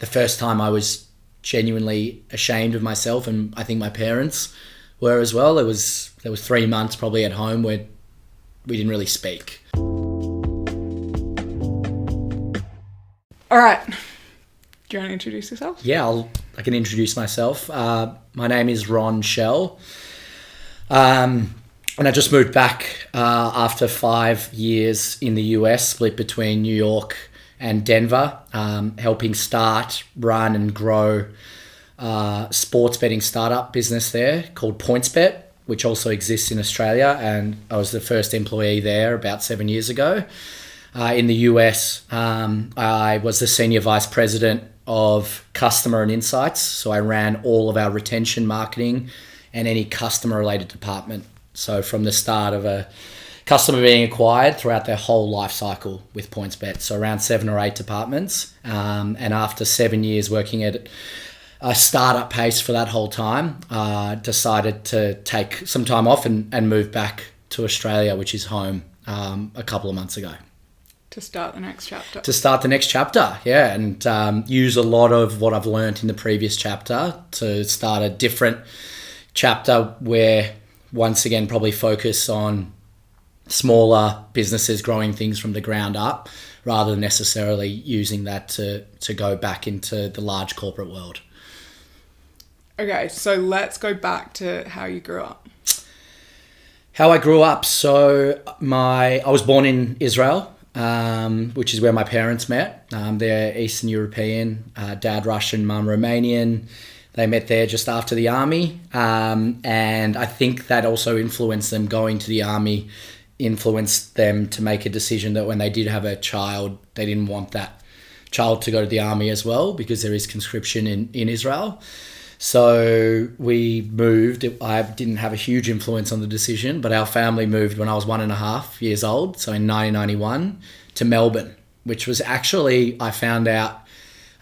the first time I was genuinely ashamed of myself, and I think my parents were as well. There was 3 months probably at home where we didn't really speak. All right. Do you want to introduce yourself? Yeah, I can introduce myself. My name is Ron Shell. And I just moved back after 5 years in the US, split between New York and Denver, helping start, run and grow sports betting startup business there called PointsBet, which also exists in Australia. And I was the first employee there about 7 years ago. In the US, I was the senior vice president of customer and insights. So I ran all of our retention marketing and any customer related department. So from the start of a customer being acquired throughout their whole life cycle with PointsBet. So around 7 or 8 departments. And after 7 years working at a startup pace for that whole time, decided to take some time off and move back to Australia, which is home, a couple of months ago. To start the next chapter. To start the next chapter, yeah. And use a lot of what I've learned in the previous chapter to start a different chapter where, once again, probably focus on smaller businesses growing things from the ground up rather than necessarily using that to go back into the large corporate world. Okay, so let's go back to how you grew up. How I grew up. So I was born in Israel, which is where my parents met. They're Eastern European, dad Russian, mum Romanian. They met there just after the army. And I think that also influenced them. Going to the army influenced them to make a decision that when they did have a child, they didn't want that child to go to the army as well, because there is conscription in Israel. So we moved. I didn't have a huge influence on the decision, but our family moved when I was 1.5 years old, so in 1991, to Melbourne, which was actually, I found out,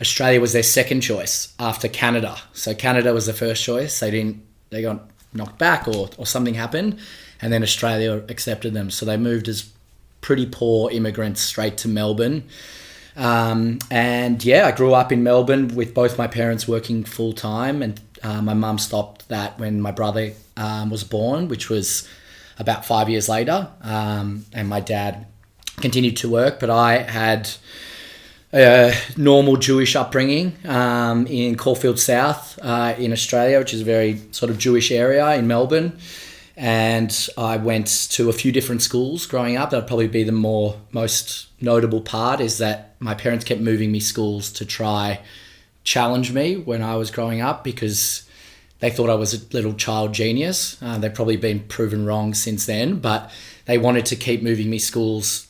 Australia was their second choice after Canada. So Canada was the first choice. They got knocked back or something happened, and then Australia accepted them. So they moved as pretty poor immigrants straight to Melbourne. And yeah, I grew up in Melbourne with both my parents working full time, and my mum stopped that when my brother was born, which was about 5 years later. And my dad continued to work, but I had a normal Jewish upbringing in Caulfield South in Australia, which is a very sort of Jewish area in Melbourne. And I went to a few different schools growing up. That'd probably be the most notable part, is that my parents kept moving me schools to try challenge me when I was growing up, because they thought I was a little child genius. They've probably been proven wrong since then, but they wanted to keep moving me schools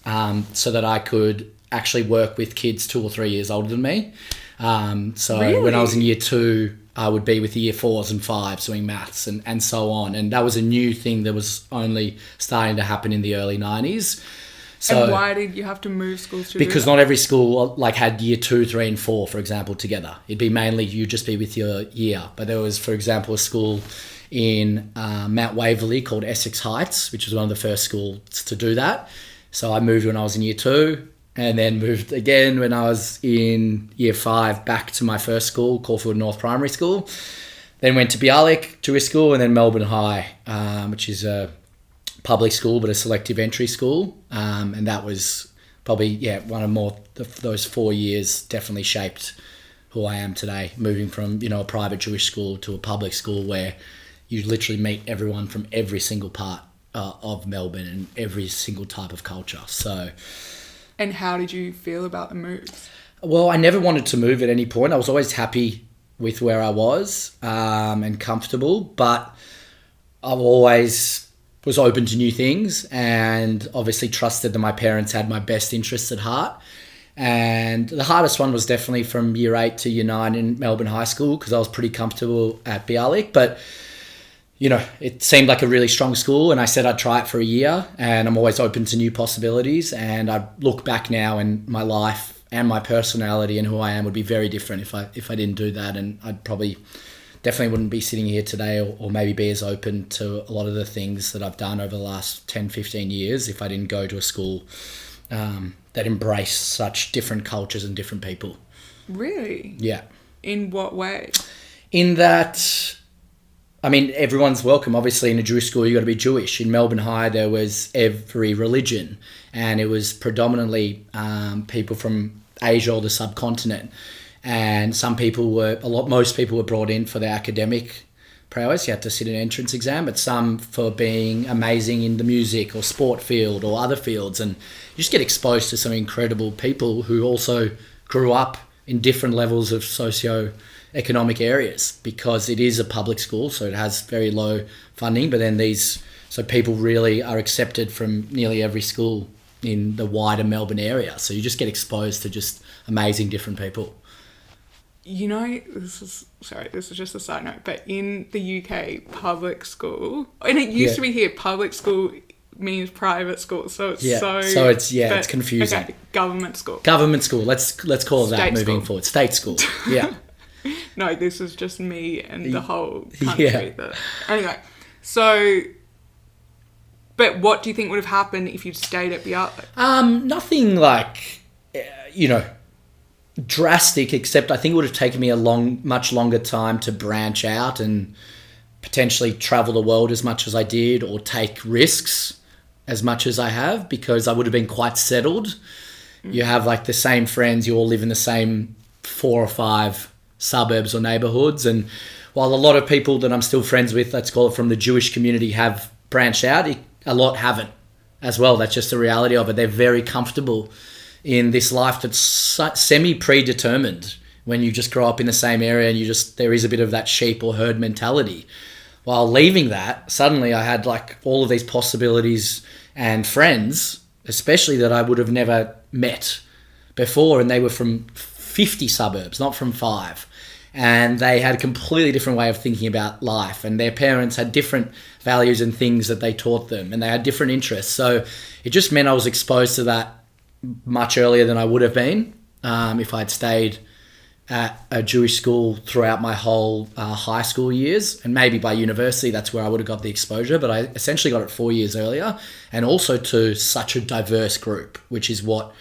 so that I could actually work with kids 2 or 3 years older than me. Really? When I was in year 2, I would be with the year 4s and 5s doing maths and so on. And that was a new thing that was only starting to happen in the early 90s. So, and why did you have to move schools to because do that? not every school had year 2, 3 and 4, for example, together. It'd be mainly you'd just be with your year. But there was, for example, a school in Mount Waverley called Essex Heights, which was one of the first schools to do that. So I moved when I was in year 2. And then moved again when I was in year 5 back to my first school, Caulfield North Primary School. Then went to Bialik Jewish School, and then Melbourne High, which is a public school but a selective entry school. And that was probably, one of those 4 years definitely shaped who I am today, moving from, a private Jewish school to a public school where you literally meet everyone from every single part of Melbourne and every single type of culture. So... And how did you feel about the move? Well, I never wanted to move at any point. I was always happy with where I was and comfortable, but I always was open to new things and obviously trusted that my parents had my best interests at heart. And the hardest one was definitely from year 8 to year 9 in Melbourne High School, because I was pretty comfortable at Bialik, but it seemed like a really strong school, and I said I'd try it for a year, and I'm always open to new possibilities. And I look back now, and my life and my personality and who I am would be very different if I didn't do that. And I'd probably definitely wouldn't be sitting here today or maybe be as open to a lot of the things that I've done over the last 10, 15 years if I didn't go to a school that embraced such different cultures and different people. Really? Yeah. In what way? In that, I mean, everyone's welcome. Obviously, in a Jewish school, you got to be Jewish. In Melbourne High, there was every religion, and it was predominantly people from Asia or the subcontinent. And most people were brought in for their academic prowess. You had to sit an entrance exam, but some for being amazing in the music or sport field or other fields. And you just get exposed to some incredible people who also grew up in different levels of socio-economic areas, because it is a public school, so it has very low funding. But then so people really are accepted from nearly every school in the wider Melbourne area. So you just get exposed to just amazing different people. You know, this is just a side note, but in the UK, public school, and it used to be here, public school means private school, so it's it's confusing. Okay, government school. Government school. Let's call it that moving forward. State school. Yeah. No, this is just me and the whole country. Yeah. Anyway, so, but what do you think would have happened if you'd stayed at Biarritz? Nothing like, drastic, except I think it would have taken me much longer time to branch out and potentially travel the world as much as I did, or take risks as much as I have, because I would have been quite settled. You have like the same friends, you all live in the same 4 or 5 suburbs or neighborhoods. And while a lot of people that I'm still friends with, let's call it from the Jewish community, have branched out, a lot haven't as well. That's just the reality of it. They're very comfortable in this life that's semi-predetermined when you just grow up in the same area, and there is a bit of that sheep or herd mentality. While leaving that, suddenly I had like all of these possibilities and friends, especially that I would have never met before, and they were from 50 suburbs, not from 5. And they had a completely different way of thinking about life, and their parents had different values and things that they taught them, and they had different interests. So it just meant I was exposed to that much earlier than I would have been if I'd stayed at a Jewish school throughout my whole high school years. And maybe by university, that's where I would have got the exposure. But I essentially got it 4 years earlier, and also to such a diverse group, which is what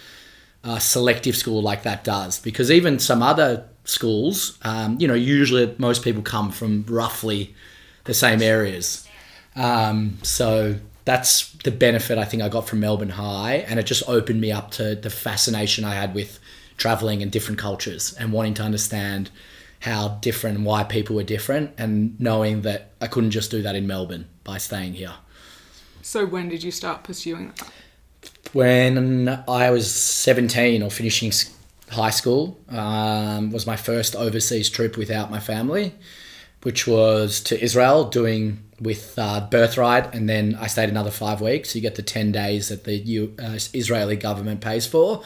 a selective school like that does. Because even some other schools, usually most people come from roughly the same areas. So that's the benefit I think I got from Melbourne High, and it just opened me up to the fascination I had with traveling and different cultures, and wanting to understand how different and why people were different, and knowing that I couldn't just do that in Melbourne by staying here. So when did you start pursuing that? When I was 17 or finishing high school, was my first overseas trip without my family, which was to Israel, doing with birthright, and then I stayed another 5 weeks. So you get the 10 days that the Israeli government pays for.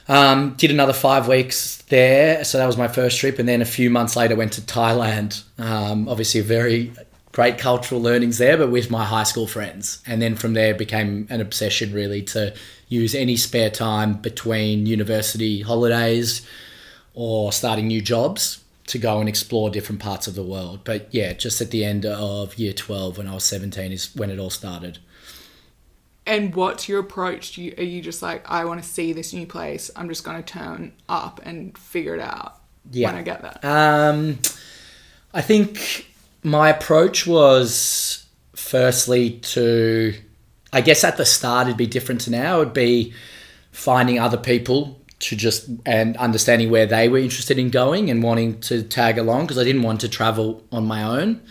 Did another 5 weeks there, so that was my first trip, and then a few months later went to Thailand. Obviously a very great cultural learnings there, but with my high school friends. And then from there it became an obsession really to use any spare time between university holidays or starting new jobs to go and explore different parts of the world. But yeah, just at the end of year 12 when I was 17 is when it all started. And what's your approach? Are you just like, I want to see this new place, I'm just going to turn up and figure it out when I get there? I think my approach was firstly to, I guess at the start it'd be different to now. It would be finding other people and understanding where they were interested in going and wanting to tag along, because I didn't want to travel on my own.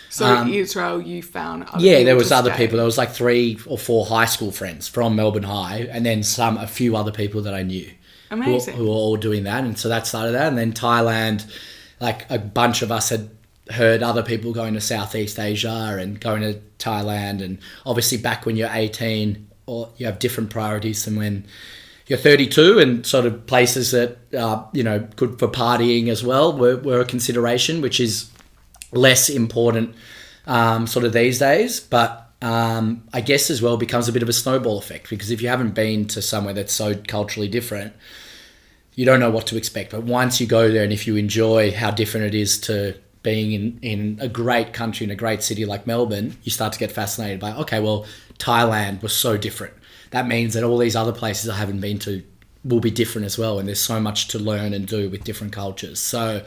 So Israel, you found other people? Yeah, there was other people. There was like 3 or 4 high school friends from Melbourne High, and then a few other people that I knew. Amazing. Who were all doing that. And so that started that. And then Thailand, like a bunch of us had heard other people going to Southeast Asia and going to Thailand. And obviously back when you're 18, or you have different priorities than when you're 32, and sort of places that are, good for partying as well were a consideration, which is less important sort of these days. But I guess as well becomes a bit of a snowball effect, because if you haven't been to somewhere that's so culturally different, you don't know what to expect. But once you go there, and if you enjoy how different it is to being in a great country, in a great city like Melbourne, you start to get fascinated by, okay, well, Thailand was so different. That means that all these other places I haven't been to will be different as well. And there's so much to learn and do with different cultures. So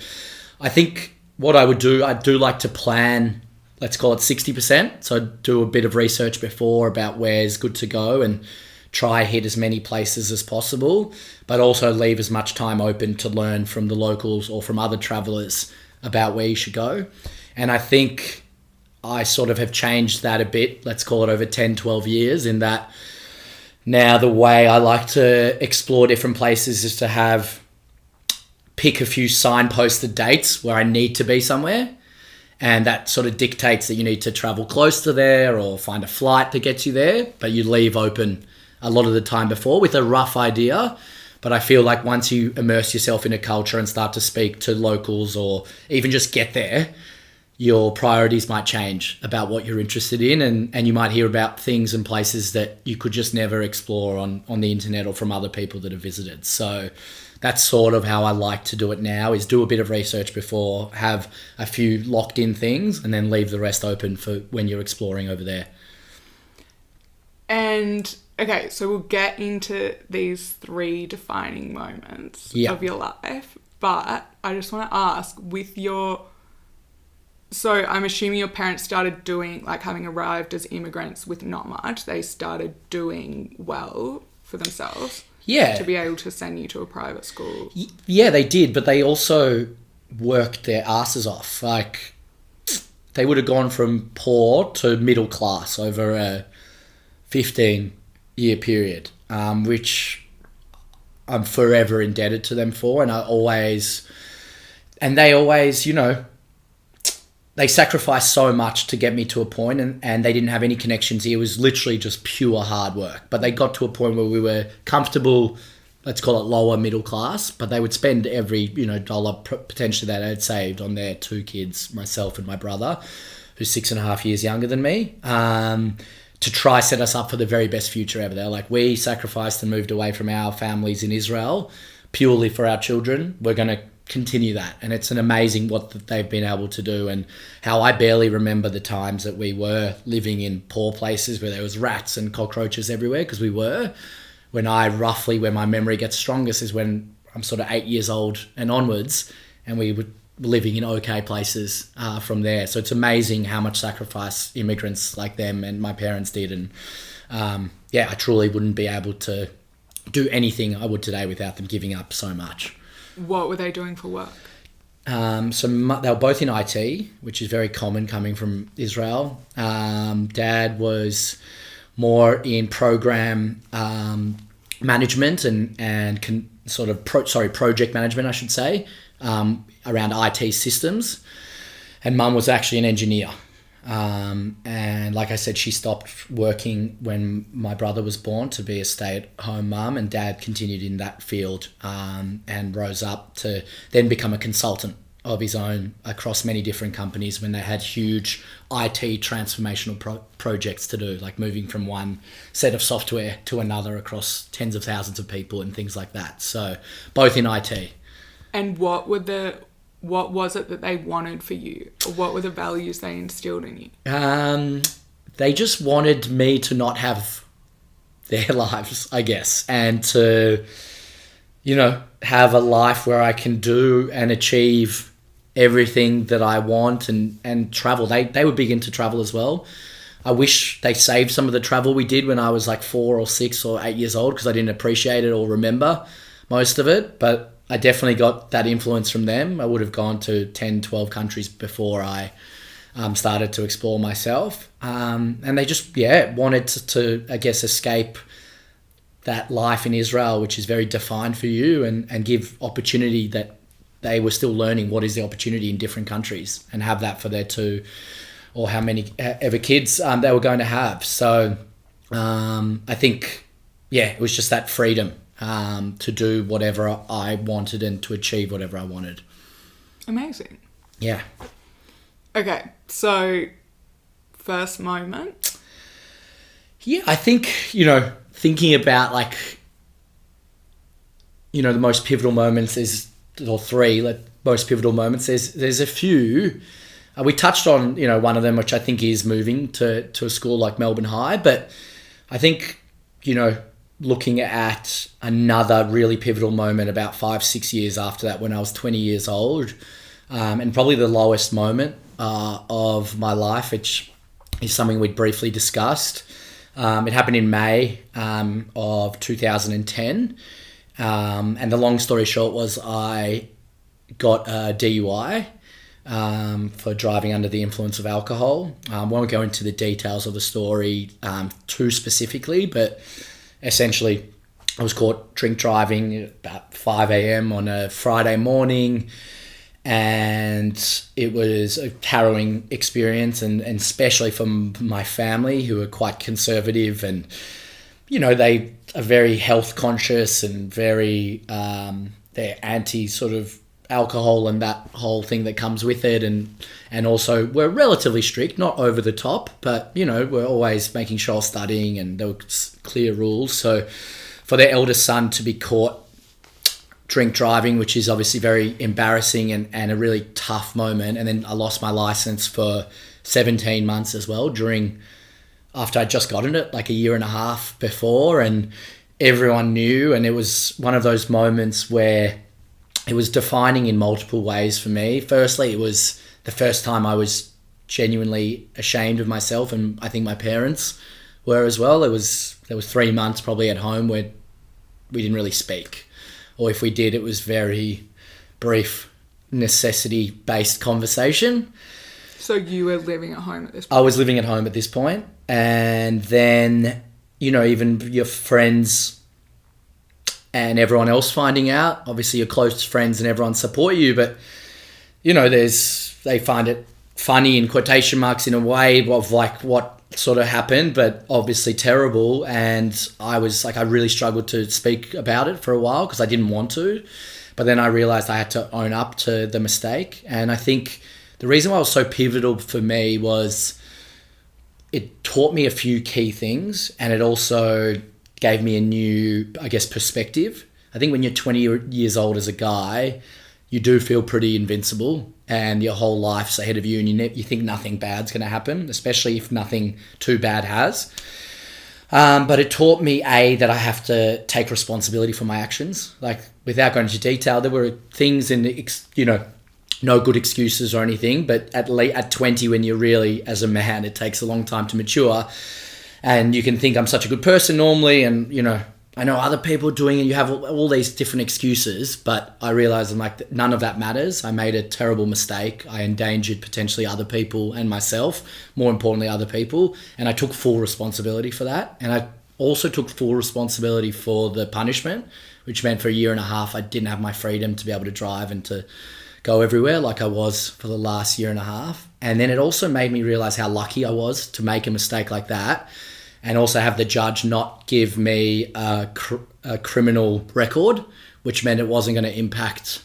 I think what I would do, I do like to plan, let's call it 60%. So do a bit of research before about where's good to go and try hit as many places as possible, but also leave as much time open to learn from the locals or from other travelers about where you should go. And I think I sort of have changed that a bit, let's call it over 10, 12 years, in that now the way I like to explore different places is to pick a few signposted dates where I need to be somewhere. And that sort of dictates that you need to travel close to there or find a flight that gets you there, but you leave open a lot of the time before with a rough idea. But I feel like once you immerse yourself in a culture and start to speak to locals or even just get there, your priorities might change about what you're interested in, and you might hear about things and places that you could just never explore on the internet or from other people that have visited. So that's sort of how I like to do it now, is do a bit of research before, have a few locked in things, and then leave the rest open for when you're exploring over there. And okay, so we'll get into these 3 defining moments of your life, but I just want to ask, so I'm assuming your parents started doing, like, having arrived as immigrants with not much, they started doing well for themselves. Yeah. To be able to send you to a private school. Yeah, they did, but they also worked their asses off. Like, they would have gone from poor to middle class over a 15-year period, which I'm forever indebted to them for. And they always, they sacrificed so much to get me to a point, and they didn't have any connections here. It was literally just pure hard work. But they got to a point where we were comfortable, let's call it lower middle class, but they would spend every, dollar potentially that they'd saved on their 2 kids, myself and my brother, who's 6.5 years younger than me, to try set us up for the very best future ever. They're like, we sacrificed and moved away from our families in Israel purely for our children. We're going to continue that. And it's an amazing what they've been able to do, and how I barely remember the times that we were living in poor places where there was rats and cockroaches everywhere, because we were. Where my memory gets strongest is when I'm sort of 8 years old and onwards, and we were living in okay places from there. So it's amazing how much sacrifice immigrants like them and my parents did. And I truly wouldn't be able to do anything I would today without them giving up so much. What were they doing for work? So they were both in IT, which is very common coming from Israel. Dad was more in program management and project management, I should say, around IT systems. And Mum was actually an engineer. And like I said, she stopped working when my brother was born to be a stay-at-home mum, and Dad continued in that field and rose up to then become a consultant of his own across many different companies when they had huge IT transformational projects to do, like moving from one set of software to another across tens of thousands of people and things like that. So both in IT. And what was it that they wanted for you? Or what were the values they instilled in you? They just wanted me to not have their lives, I guess, and to, have a life where I can do and achieve everything that I want and travel. They were big into travel as well. I wish they saved some of the travel we did when I was like 4 or 6 or 8 years old, because I didn't appreciate it or remember most of it, but I definitely got that influence from them. I would have gone to 10, 12 countries before I started to explore myself. And they just, wanted to, I guess, escape that life in Israel, which is very defined for you, and give opportunity that they were still learning what is the opportunity in different countries, and have that for their 2 or how many ever kids they were going to have. So I think, it was just that freedom to do whatever I wanted and to achieve whatever I wanted. Amazing. Yeah. Okay, so first moment? Yeah, I think, thinking about the most pivotal moments or 3 most pivotal moments. There's a few. We touched on, one of them, which I think is moving to a school like Melbourne High. But I think, looking at another really pivotal moment about 5-6 years after that, when I was 20 years old, and probably the lowest moment of my life, which is something we'd briefly discussed. It happened in May of 2010, and the long story short was I got a DUI for driving under the influence of alcohol. I won't go into the details of the story too specifically, but essentially I was caught drink driving about 5 a.m. on a Friday morning, and it was a harrowing experience, and especially for my family, who are quite conservative, and they are very health conscious and very they're anti sort of alcohol and that whole thing that comes with it, and also we're relatively strict, not over the top, but we're always making sure studying, and there were clear rules. So for their eldest son to be caught drink driving, which is obviously very embarrassing and a really tough moment, and then I lost my license for 17 months as well, after I'd just gotten it like a year and a half before, and everyone knew, and it was one of those moments where it was defining in multiple ways for me. Firstly, it was the first time I was genuinely ashamed of myself, and I think my parents were as well. There was 3 months probably at home where we didn't really speak, or if we did, it was very brief, necessity-based conversation. So you were living at home at this point? I was living at home at this point, and then even your friends and everyone else finding out. Obviously your close friends and everyone support you, but they find it funny in quotation marks in a way of like what sort of happened, but obviously terrible. And I really struggled to speak about it for a while because I didn't want to, but then I realized I had to own up to the mistake. And I think the reason why it was so pivotal for me was it taught me a few key things, and it also gave me a new, perspective. I think when you're 20 years old as a guy, you do feel pretty invincible, and your whole life's ahead of you, and you think nothing bad's going to happen, especially if nothing too bad has. But it taught me, that I have to take responsibility for my actions. Like, without going into detail, there were things no good excuses or anything, but at 20, when you're really, as a man, it takes a long time to mature. And you can think I'm such a good person normally, and, I know other people are doing it. You have all these different excuses, but I realized none of that matters. I made a terrible mistake. I endangered potentially other people and myself, more importantly, other people. And I took full responsibility for that. And I also took full responsibility for the punishment, which meant for a year and a half, I didn't have my freedom to be able to drive and to go everywhere like I was for the last year and a half. And then it also made me realize how lucky I was to make a mistake like that, and also have the judge not give me a criminal record, which meant it wasn't going to impact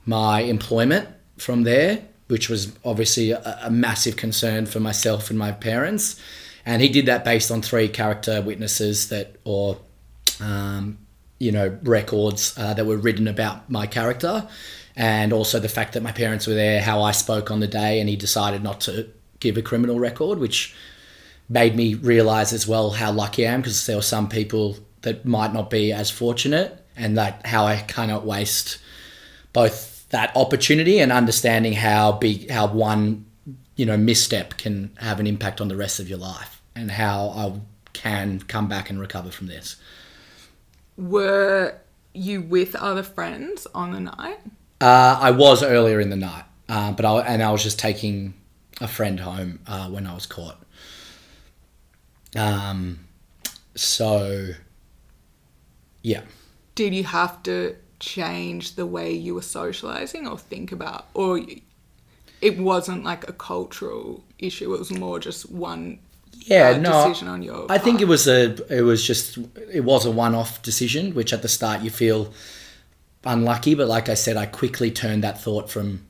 my employment from there, which was obviously a massive concern for myself and my parents. And he did that based on 3 character witnesses records that were written about my character, and also the fact that my parents were there, how I spoke on the day, and he decided not to give a criminal record, which made me realize as well how lucky I am, because there were some people that might not be as fortunate, and that how I cannot waste both that opportunity and understanding how one misstep can have an impact on the rest of your life, and how I can come back and recover from this. Were you with other friends on the night? I was earlier in the night, but I was just taking a friend home when I was caught. So, yeah. Did you have to change the way you were socializing or think about, or it wasn't like a cultural issue, it was more just one decision on your part? I think it was a one-off decision, which at the start you feel unlucky, but like I said, I quickly turned that thought from,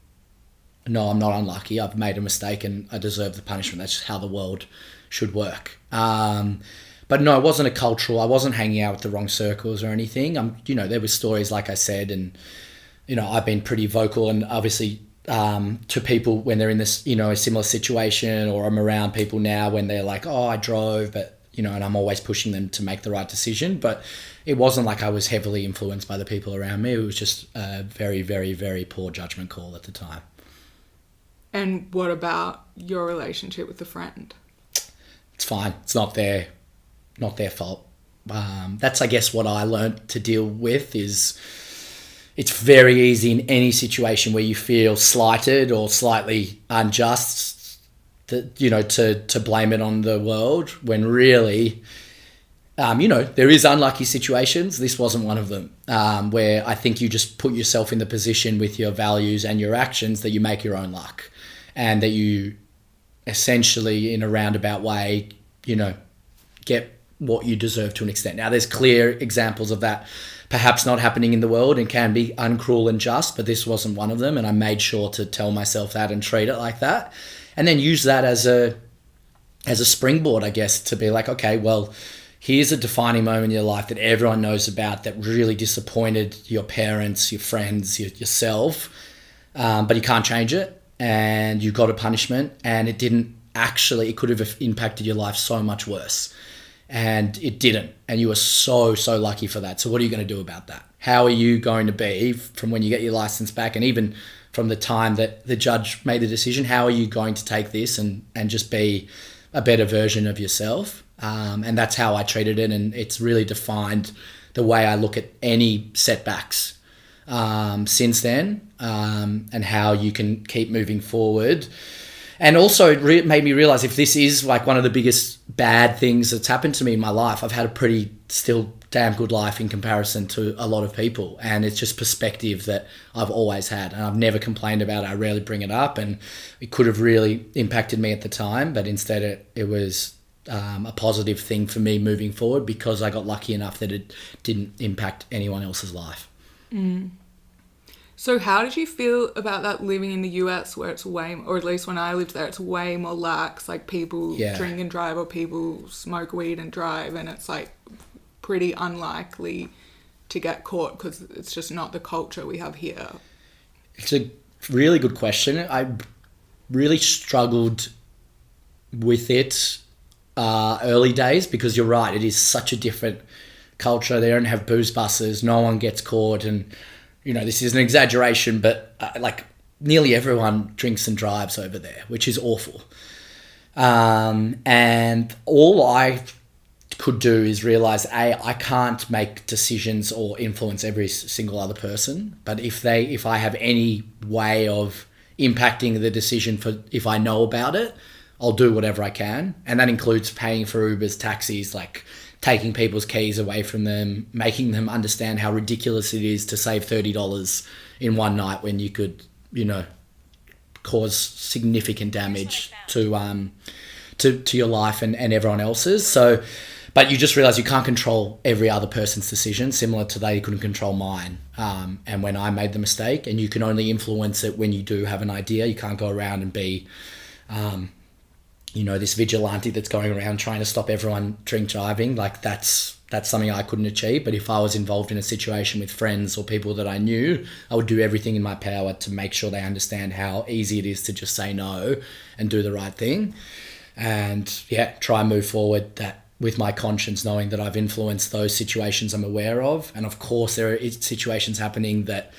no, I'm not unlucky, I've made a mistake and I deserve the punishment. That's just how the world should work. But no, it wasn't a cultural, I wasn't hanging out with the wrong circles or anything. There were stories, like I said, and, I've been pretty vocal, and obviously to people when they're in this, a similar situation, or I'm around people now when they're like, oh, I drove, but, and I'm always pushing them to make the right decision. But it wasn't like I was heavily influenced by the people around me. It was just a very, very, very poor judgment call at the time. And what about your relationship with the friend? It's fine. It's not their fault. That's, I guess, what I learned to deal with is it's very easy in any situation where you feel slighted or slightly unjust to blame it on the world, when really, there is unlucky situations. This wasn't one of them, where I think you just put yourself in the position with your values and your actions that you make your own luck, and that you essentially, in a roundabout way, get what you deserve to an extent. Now, there's clear examples of that perhaps not happening in the world and can be uncruel and just, but this wasn't one of them, and I made sure to tell myself that and treat it like that. And then use that as a springboard, I guess, to be like, okay, well, here's a defining moment in your life that everyone knows about that really disappointed your parents, your friends, yourself, but you can't change it, and you got a punishment, and it could have impacted your life so much worse. And it didn't. And you were so, so lucky for that. So what are you going to do about that? How are you going to be from when you get your license back, and even from the time that the judge made the decision, how are you going to take this and just be a better version of yourself? And that's how I treated it. And it's really defined the way I look at any setbacks since then, and how you can keep moving forward. And also it made me realize, if this is like one of the biggest bad things that's happened to me in my life, I've had a pretty still damn good life in comparison to a lot of people. And it's just perspective that I've always had, and I've never complained about it. I rarely bring it up, and it could have really impacted me at the time, but instead it was a positive thing for me moving forward, because I got lucky enough that it didn't impact anyone else's life. So how did you feel about that living in the US, where it's or at least when I lived there, it's way more lax, like people drink and drive, or people smoke weed and drive, and it's like pretty unlikely to get caught because it's just not the culture we have here? It's a really good question. I really struggled with it early days, because you're right, it is such a different culture. They don't have booze buses, no one gets caught, and this is an exaggeration, but like nearly everyone drinks and drives over there, which is awful. And all I could do is realize, I can't make decisions or influence every single other person, but if I have any way of impacting the decision if I know about it, I'll do whatever I can. And that includes paying for Ubers, taxis, like taking people's keys away from them, making them understand how ridiculous it is to save $30 in one night when you could, cause significant damage to your life and everyone else's. So, but you just realize you can't control every other person's decision, similar to they couldn't control mine. And when I made the mistake, and you can only influence it when you do have an idea. You can't go around and be, this vigilante that's going around trying to stop everyone drink driving. Like that's something I couldn't achieve. But if I was involved in a situation with friends or people that I knew, I would do everything in my power to make sure they understand how easy it is to just say no and do the right thing. And try and move forward that with my conscience, knowing that I've influenced those situations I'm aware of. And of course there are situations happening that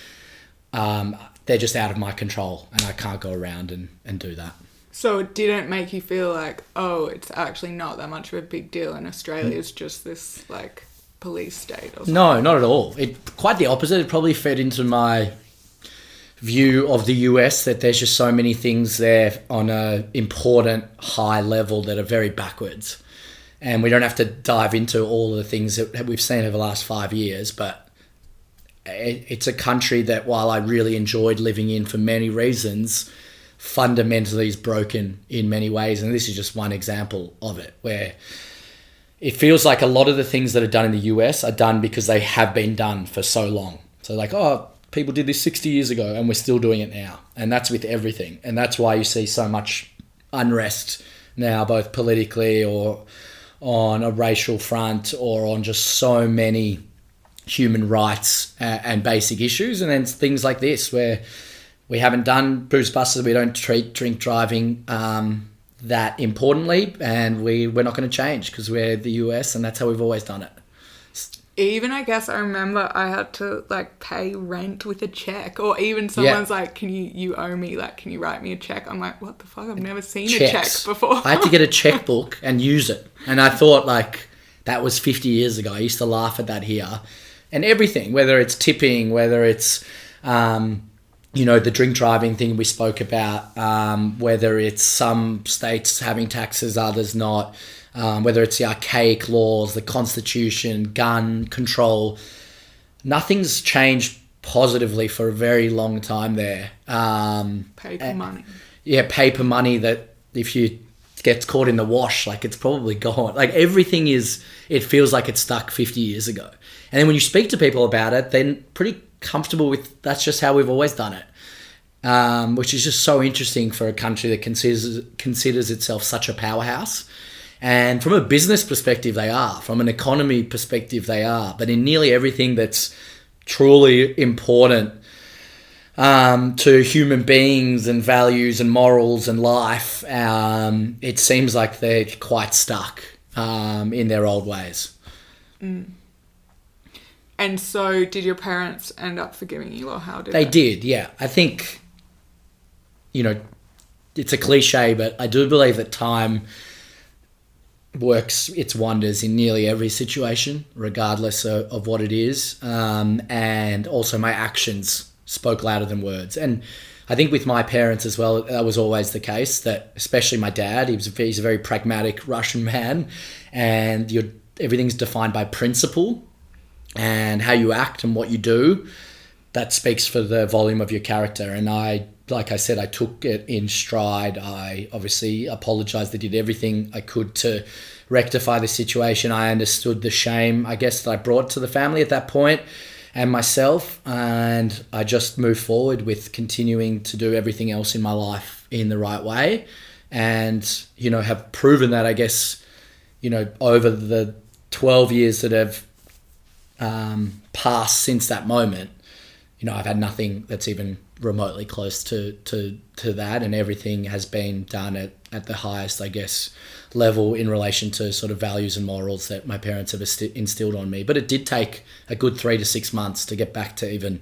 they're just out of my control, and I can't go around and do that. So it didn't make you feel like, oh, it's actually not that much of a big deal, and Australia is just this like police state or something? No, not at all. Quite the opposite. It probably fed into my view of the US, that there's just so many things there on a important high level that are very backwards. And we don't have to dive into all of the things that we've seen over the last 5 years, but it's a country that, while I really enjoyed living in for many reasons, fundamentally is broken in many ways. And this is just one example of it, where it feels like a lot of the things that are done in the US are done because they have been done for so long. So like, oh, people did this 60 years ago and we're still doing it now. And that's with everything. And that's why you see so much unrest now, both politically or on a racial front, or on just so many human rights and basic issues. And then things like this, where we haven't done booze buses, we don't treat drink driving that importantly, and we're not going to change because we're the US and that's how we've always done it. Even, I guess, I remember I had to, like, pay rent with a check. Or even someone's like, you owe me, like, can you write me a check? I'm like, what the fuck? I've never seen a check before. I had to get a checkbook and use it. And I thought, like, that was 50 years ago. I used to laugh at that here. And everything, whether it's tipping, whether it's, the drink driving thing we spoke about, whether it's some states having taxes, others not, whether it's the archaic laws, the constitution, gun control, nothing's changed positively for a very long time there. Paper money. Yeah, paper money that if you get caught in the wash, like it's probably gone. Like everything it feels like it's stuck 50 years ago. And then when you speak to people about it, they're pretty comfortable with that's just how we've always done it, which is just so interesting for a country that considers itself such a powerhouse. And from a business perspective, they are. From an economy perspective, they are. But in nearly everything that's truly important to human beings and values and morals and life, it seems like they're quite stuck in their old ways. Mm. And so did your parents end up forgiving you, or how did they? They did, yeah. I think, it's a cliche, but I do believe that time works its wonders in nearly every situation, regardless of what it is. And also my actions spoke louder than words. And I think with my parents as well, that was always the case, that especially my dad, he's a very pragmatic Russian man, and everything's defined by principle and how you act and what you do. That speaks for the volume of your character. And like I said, I took it in stride. I obviously apologized. I did everything I could to rectify the situation. I understood the shame, I guess, that I brought to the family at that point and myself. And I just moved forward with continuing to do everything else in my life in the right way. And, have proven that, I guess, over the 12 years that have passed since that moment, I've had nothing that's even remotely close to that, and everything has been done at the highest, I guess, level in relation to sort of values and morals that my parents have instilled on me. But it did take a good 3 to 6 months to get back to even,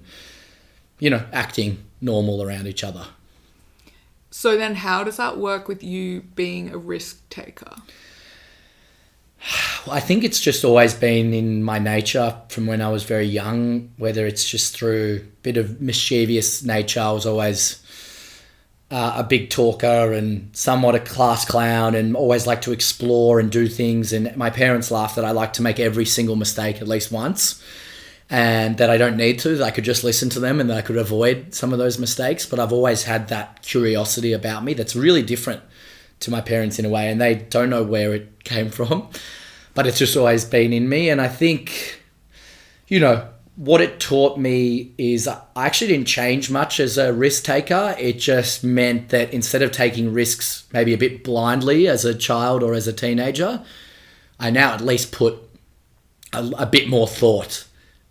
acting normal around each other. So then how does that work with you being a risk taker? I think it's just always been in my nature from when I was very young, whether it's just through a bit of mischievous nature. I was always a big talker and somewhat a class clown, and always like to explore and do things. And my parents laughed that I like to make every single mistake at least once, and that I don't need to, that I could just listen to them and that I could avoid some of those mistakes. But I've always had that curiosity about me that's really different to my parents in a way, and they don't know where it came from, but it's just always been in me. And I think, what it taught me is I actually didn't change much as a risk taker. It just meant that instead of taking risks maybe a bit blindly as a child or as a teenager, I now at least put a bit more thought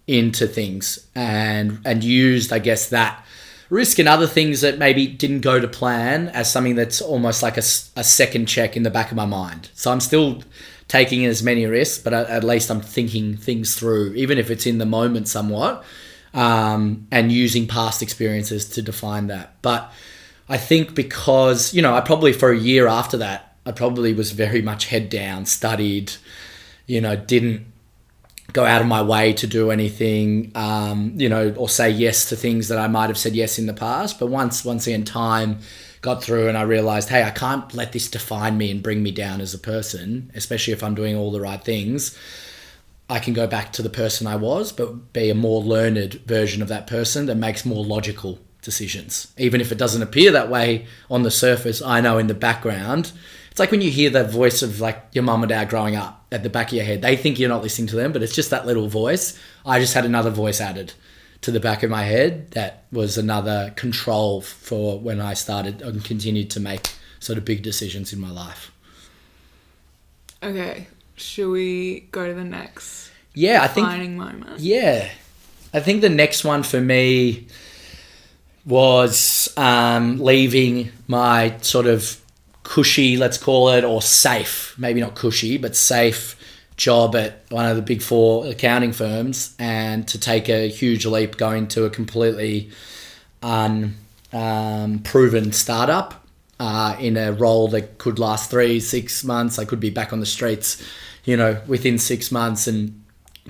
into things and used, I guess, that risk and other things that maybe didn't go to plan as something that's almost like a second check in the back of my mind. So I'm still taking as many risks, but at least I'm thinking things through, even if it's in the moment somewhat, and using past experiences to define that. But I think because, I probably for a year after that, I probably was very much head down, studied, didn't go out of my way to do anything, or say yes to things that I might have said yes in the past. But once again, time got through and I realized, hey, I can't let this define me and bring me down as a person, especially if I'm doing all the right things. I can go back to the person I was, but be a more learned version of that person that makes more logical decisions. Even if it doesn't appear that way on the surface, I know in the background. It's like when you hear the voice of like your mum and dad growing up at the back of your head. They think you're not listening to them, but it's just that little voice. I just had another voice added to the back of my head that was another control for when I started and continued to make sort of big decisions in my life. Okay, should we go to the next defining moment? Yeah. I think the next one for me was leaving my sort of cushy, let's call it, or safe, maybe not cushy, but safe job at one of the big four accounting firms, and to take a huge leap going to a completely unproven startup in a role that could last 3-6 months. I could be back on the streets, within 6 months. And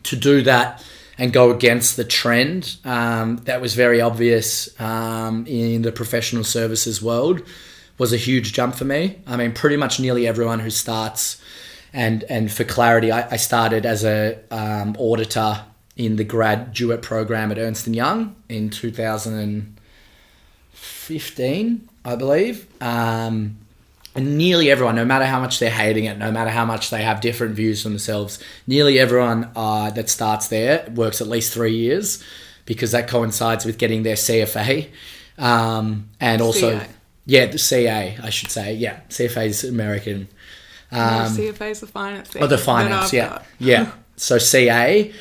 to do that and go against the trend that was very obvious in the professional services world was a huge jump for me. I mean, pretty much nearly everyone who starts, and for clarity, I started as a auditor in the graduate program at Ernst & Young in 2015, I believe. And nearly everyone, no matter how much they're hating it, no matter how much they have different views from themselves, nearly everyone that starts there works at least 3 years, because that coincides with getting their CFA. And also, CA. Yeah, the CA, I should say. Yeah, CFA is American. No, CFA is the finance thing. Oh, the finance, yeah. Yeah. So CA,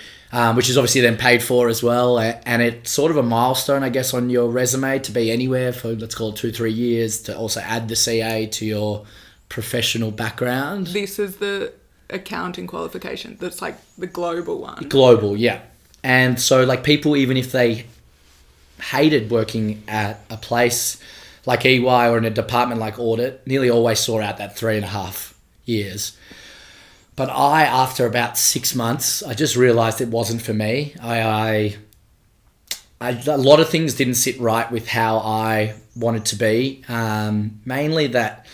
which is obviously then paid for as well. And it's sort of a milestone, I guess, on your resume to be anywhere for, let's call it 2-3 years, to also add the CA to your professional background. This is the accounting qualification. That's like the global one. Global, yeah. And so like people, even if they hated working at a place like EY or in a department like audit, nearly always saw out that 3.5 years. But after about 6 months, I just realized it wasn't for me. A lot of things didn't sit right with how I wanted to be. Mainly that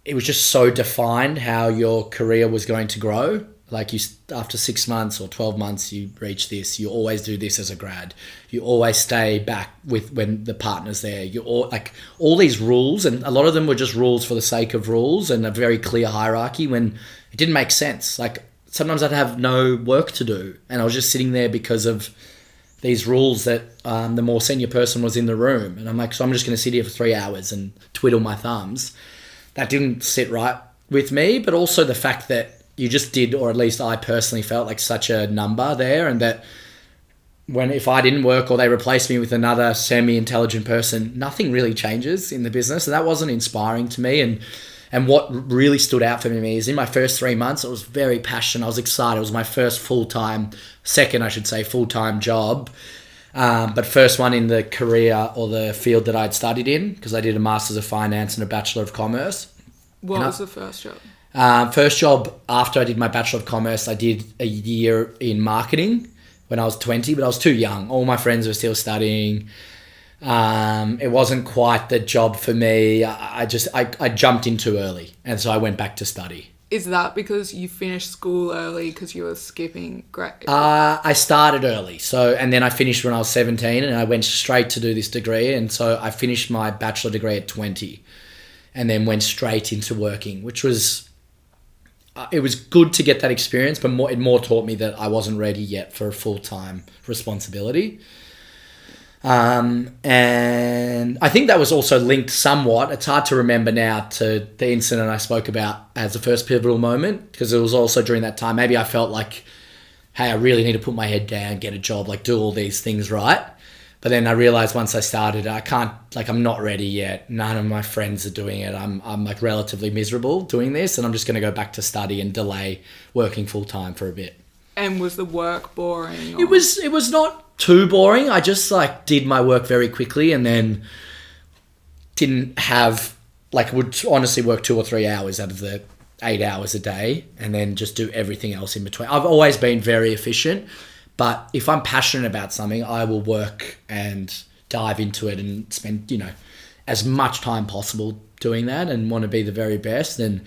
it was just so defined how your career was going to grow. Like after 6 months or 12 months, you reach this. You always do this as a grad. You always stay back when the partner's there. All these rules, and a lot of them were just rules for the sake of rules and a very clear hierarchy when it didn't make sense. Like sometimes I'd have no work to do, and I was just sitting there because of these rules that the more senior person was in the room. And I'm like, so I'm just going to sit here for 3 hours and twiddle my thumbs. That didn't sit right with me, but also the fact that you just did, or at least I personally felt like such a number there, and that if I didn't work or they replaced me with another semi-intelligent person, nothing really changes in the business. And that wasn't inspiring to me. And what really stood out for me is in my first 3 months, I was very passionate. I was excited. It was my first full-time job. But first one in the career or the field that I'd studied in, because I did a Master's of Finance and a Bachelor of Commerce. What was the first job? First job after I did my Bachelor of Commerce, I did a year in marketing when I was 20, but I was too young. All my friends were still studying. It wasn't quite the job for me. I jumped in too early, and so I went back to study. Is that because you finished school early because you were skipping grade? I started early, and then I finished when I was 17, and I went straight to do this degree, and so I finished my bachelor degree at 20, and then went straight into working, which was it was good to get that experience, but it more taught me that I wasn't ready yet for a full-time responsibility. And I think that was also linked somewhat, it's hard to remember now, to the incident I spoke about as the first pivotal moment, because it was also during that time, maybe I felt like, hey, I really need to put my head down, get a job, like do all these things right. But then I realized once I started, I can't, like I'm not ready yet. None of my friends are doing it. I'm like relatively miserable doing this, and I'm just going to go back to study and delay working full time for a bit. And was the work boring? Or? It was not too boring. I just like did my work very quickly, and then didn't have would honestly work 2 or 3 hours out of the 8 hours a day, and then just do everything else in between. I've always been very efficient, but if I'm passionate about something, I will work and dive into it and spend as much time possible doing that and want to be the very best. And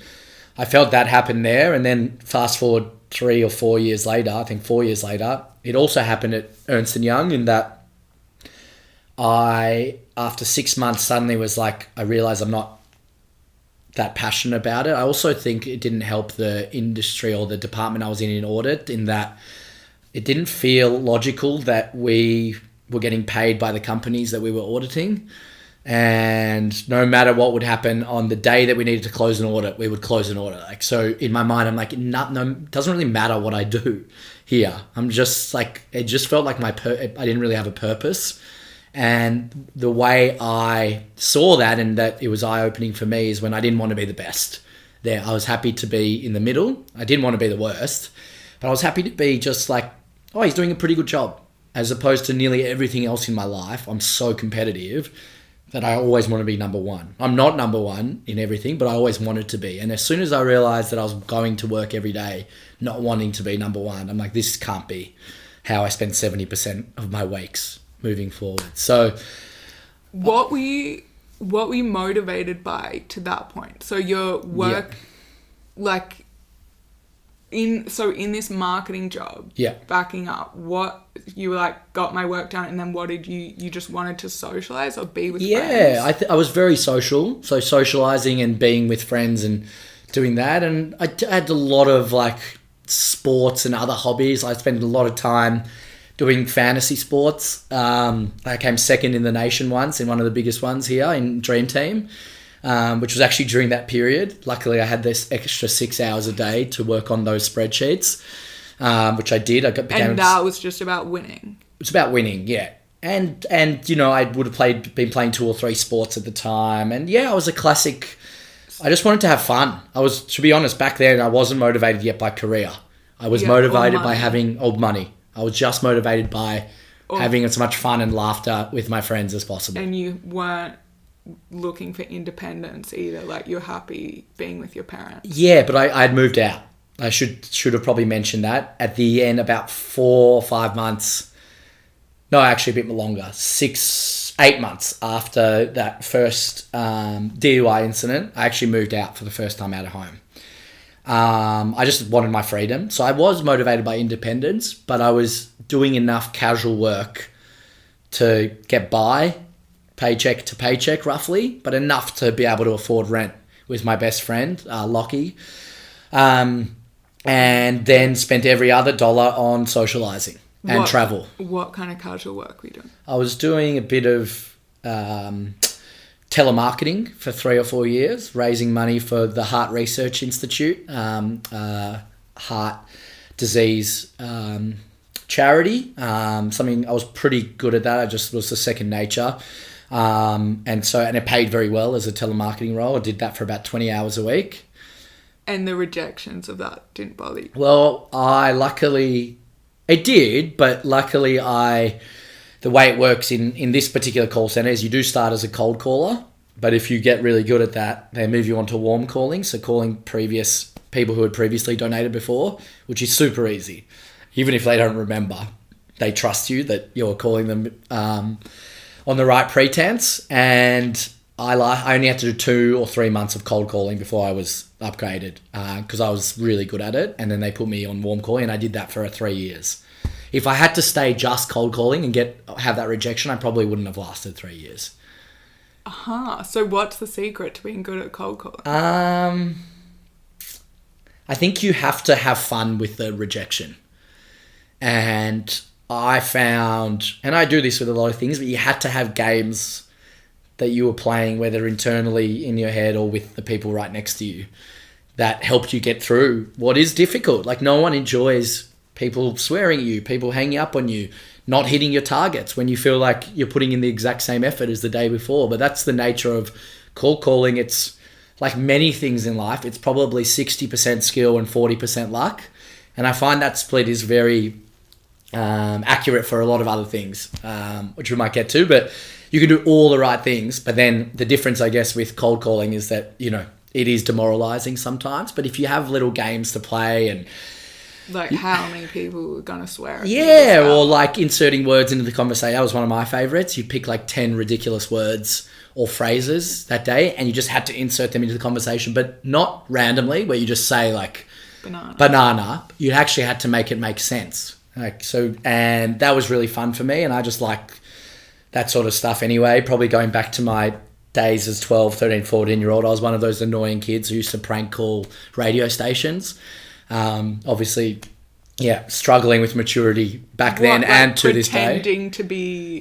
I felt that happen there, and then fast forward 3 or 4 years later, I think 4 years later, it also happened at Ernst & Young, in that after 6 months, suddenly was like, I realized I'm not that passionate about it. I also think it didn't help the industry or the department I was in audit, in that it didn't feel logical that we were getting paid by the companies that we were auditing. And no matter what would happen on the day that we needed to close an audit, we would close an audit. So in my mind, I'm like, no, it doesn't really matter what I do here. I'm just like, it just felt like I didn't really have a purpose. And the way I saw that, and that it was eye-opening for me, is when I didn't want to be the best there. I was happy to be in the middle. I didn't want to be the worst, but I was happy to be just like, oh, he's doing a pretty good job, as opposed to nearly everything else in my life. I'm so competitive that I always want to be number one. I'm not number one in everything, but I always wanted to be. And as soon as I realized that I was going to work every day not wanting to be number one, I'm like, this can't be how I spend 70% of my weeks moving forward. So what were you motivated by to that point? So your work, like in this marketing job, backing up, what you were like, got my work done, and then what did you just wanted to socialize or be with friends? I was very social, so socializing and being with friends and doing that. And I had a lot of like sports and other hobbies. I spent a lot of time doing fantasy sports. I came second in the nation once in one of the biggest ones here in Dream Team, which was actually during that period. Luckily, I had this extra 6 hours a day to work on those spreadsheets, which I did. And that was just about winning. It's about winning, yeah. And you know, I would have been playing 2 or 3 sports at the time. And yeah, I was a classic. I just wanted to have fun. To be honest, back then, I wasn't motivated yet by career. I was motivated by having old money. I was just motivated by having as much fun and laughter with my friends as possible. And you weren't looking for independence either. Like, you're happy being with your parents. Yeah, but I had moved out. I should have probably mentioned that. At the end, about 4 or 5 months, no, actually a bit longer, 8 months after that first DUI incident, I actually moved out for the first time out of home. I just wanted my freedom. So I was motivated by independence, but I was doing enough casual work to get by, paycheck to paycheck roughly, but enough to be able to afford rent with my best friend, Lockie. And then spent every other dollar on socializing and travel. What kind of casual work were you doing? I was doing a bit of telemarketing for 3 or 4 years, raising money for the Heart Research Institute, heart disease charity. Something I was pretty good at that. I just was a second nature. And it paid very well as a telemarketing role. I did that for about 20 hours a week. And the rejections of that didn't bother you? Well, it did, but luckily the way it works in this particular call center is you do start as a cold caller, but if you get really good at that, they move you on to warm calling, so calling previous people who had previously donated before, which is super easy. Even if they don't remember, they trust you that you're calling them on the right pretense. And I only had to do 2 or 3 months of cold calling before I was upgraded because I was really good at it. And then they put me on warm calling, and I did that for 3 years. If I had to stay just cold calling and have that rejection, I probably wouldn't have lasted 3 years. So what's the secret to being good at cold calling? I think you have to have fun with the rejection. And I found, and I do this with a lot of things, but you had to have games that you were playing, whether internally in your head or with the people right next to you, that helped you get through what is difficult. Like, no one enjoys people swearing at you, people hanging up on you, not hitting your targets when you feel like you're putting in the exact same effort as the day before. But that's the nature of cold calling. It's like many things in life. It's probably 60% skill and 40% luck. And I find that split is very accurate for a lot of other things, which we might get to. But you can do all the right things. But then the difference, I guess, with cold calling is that, you know, it is demoralizing sometimes. But if you have little games to play and like how many people are going to swear at you? Yeah, or like inserting words into the conversation. That was one of my favorites. You pick like 10 ridiculous words or phrases that day, and you just had to insert them into the conversation, but not randomly, where you just say like banana. You actually had to make it make sense. And that was really fun for me, and I just like that sort of stuff anyway. Probably going back to my days as 12, 13, 14-year-old, I was one of those annoying kids who used to prank call radio stations. Obviously, struggling with maturity back then and to this day. Pretending to be...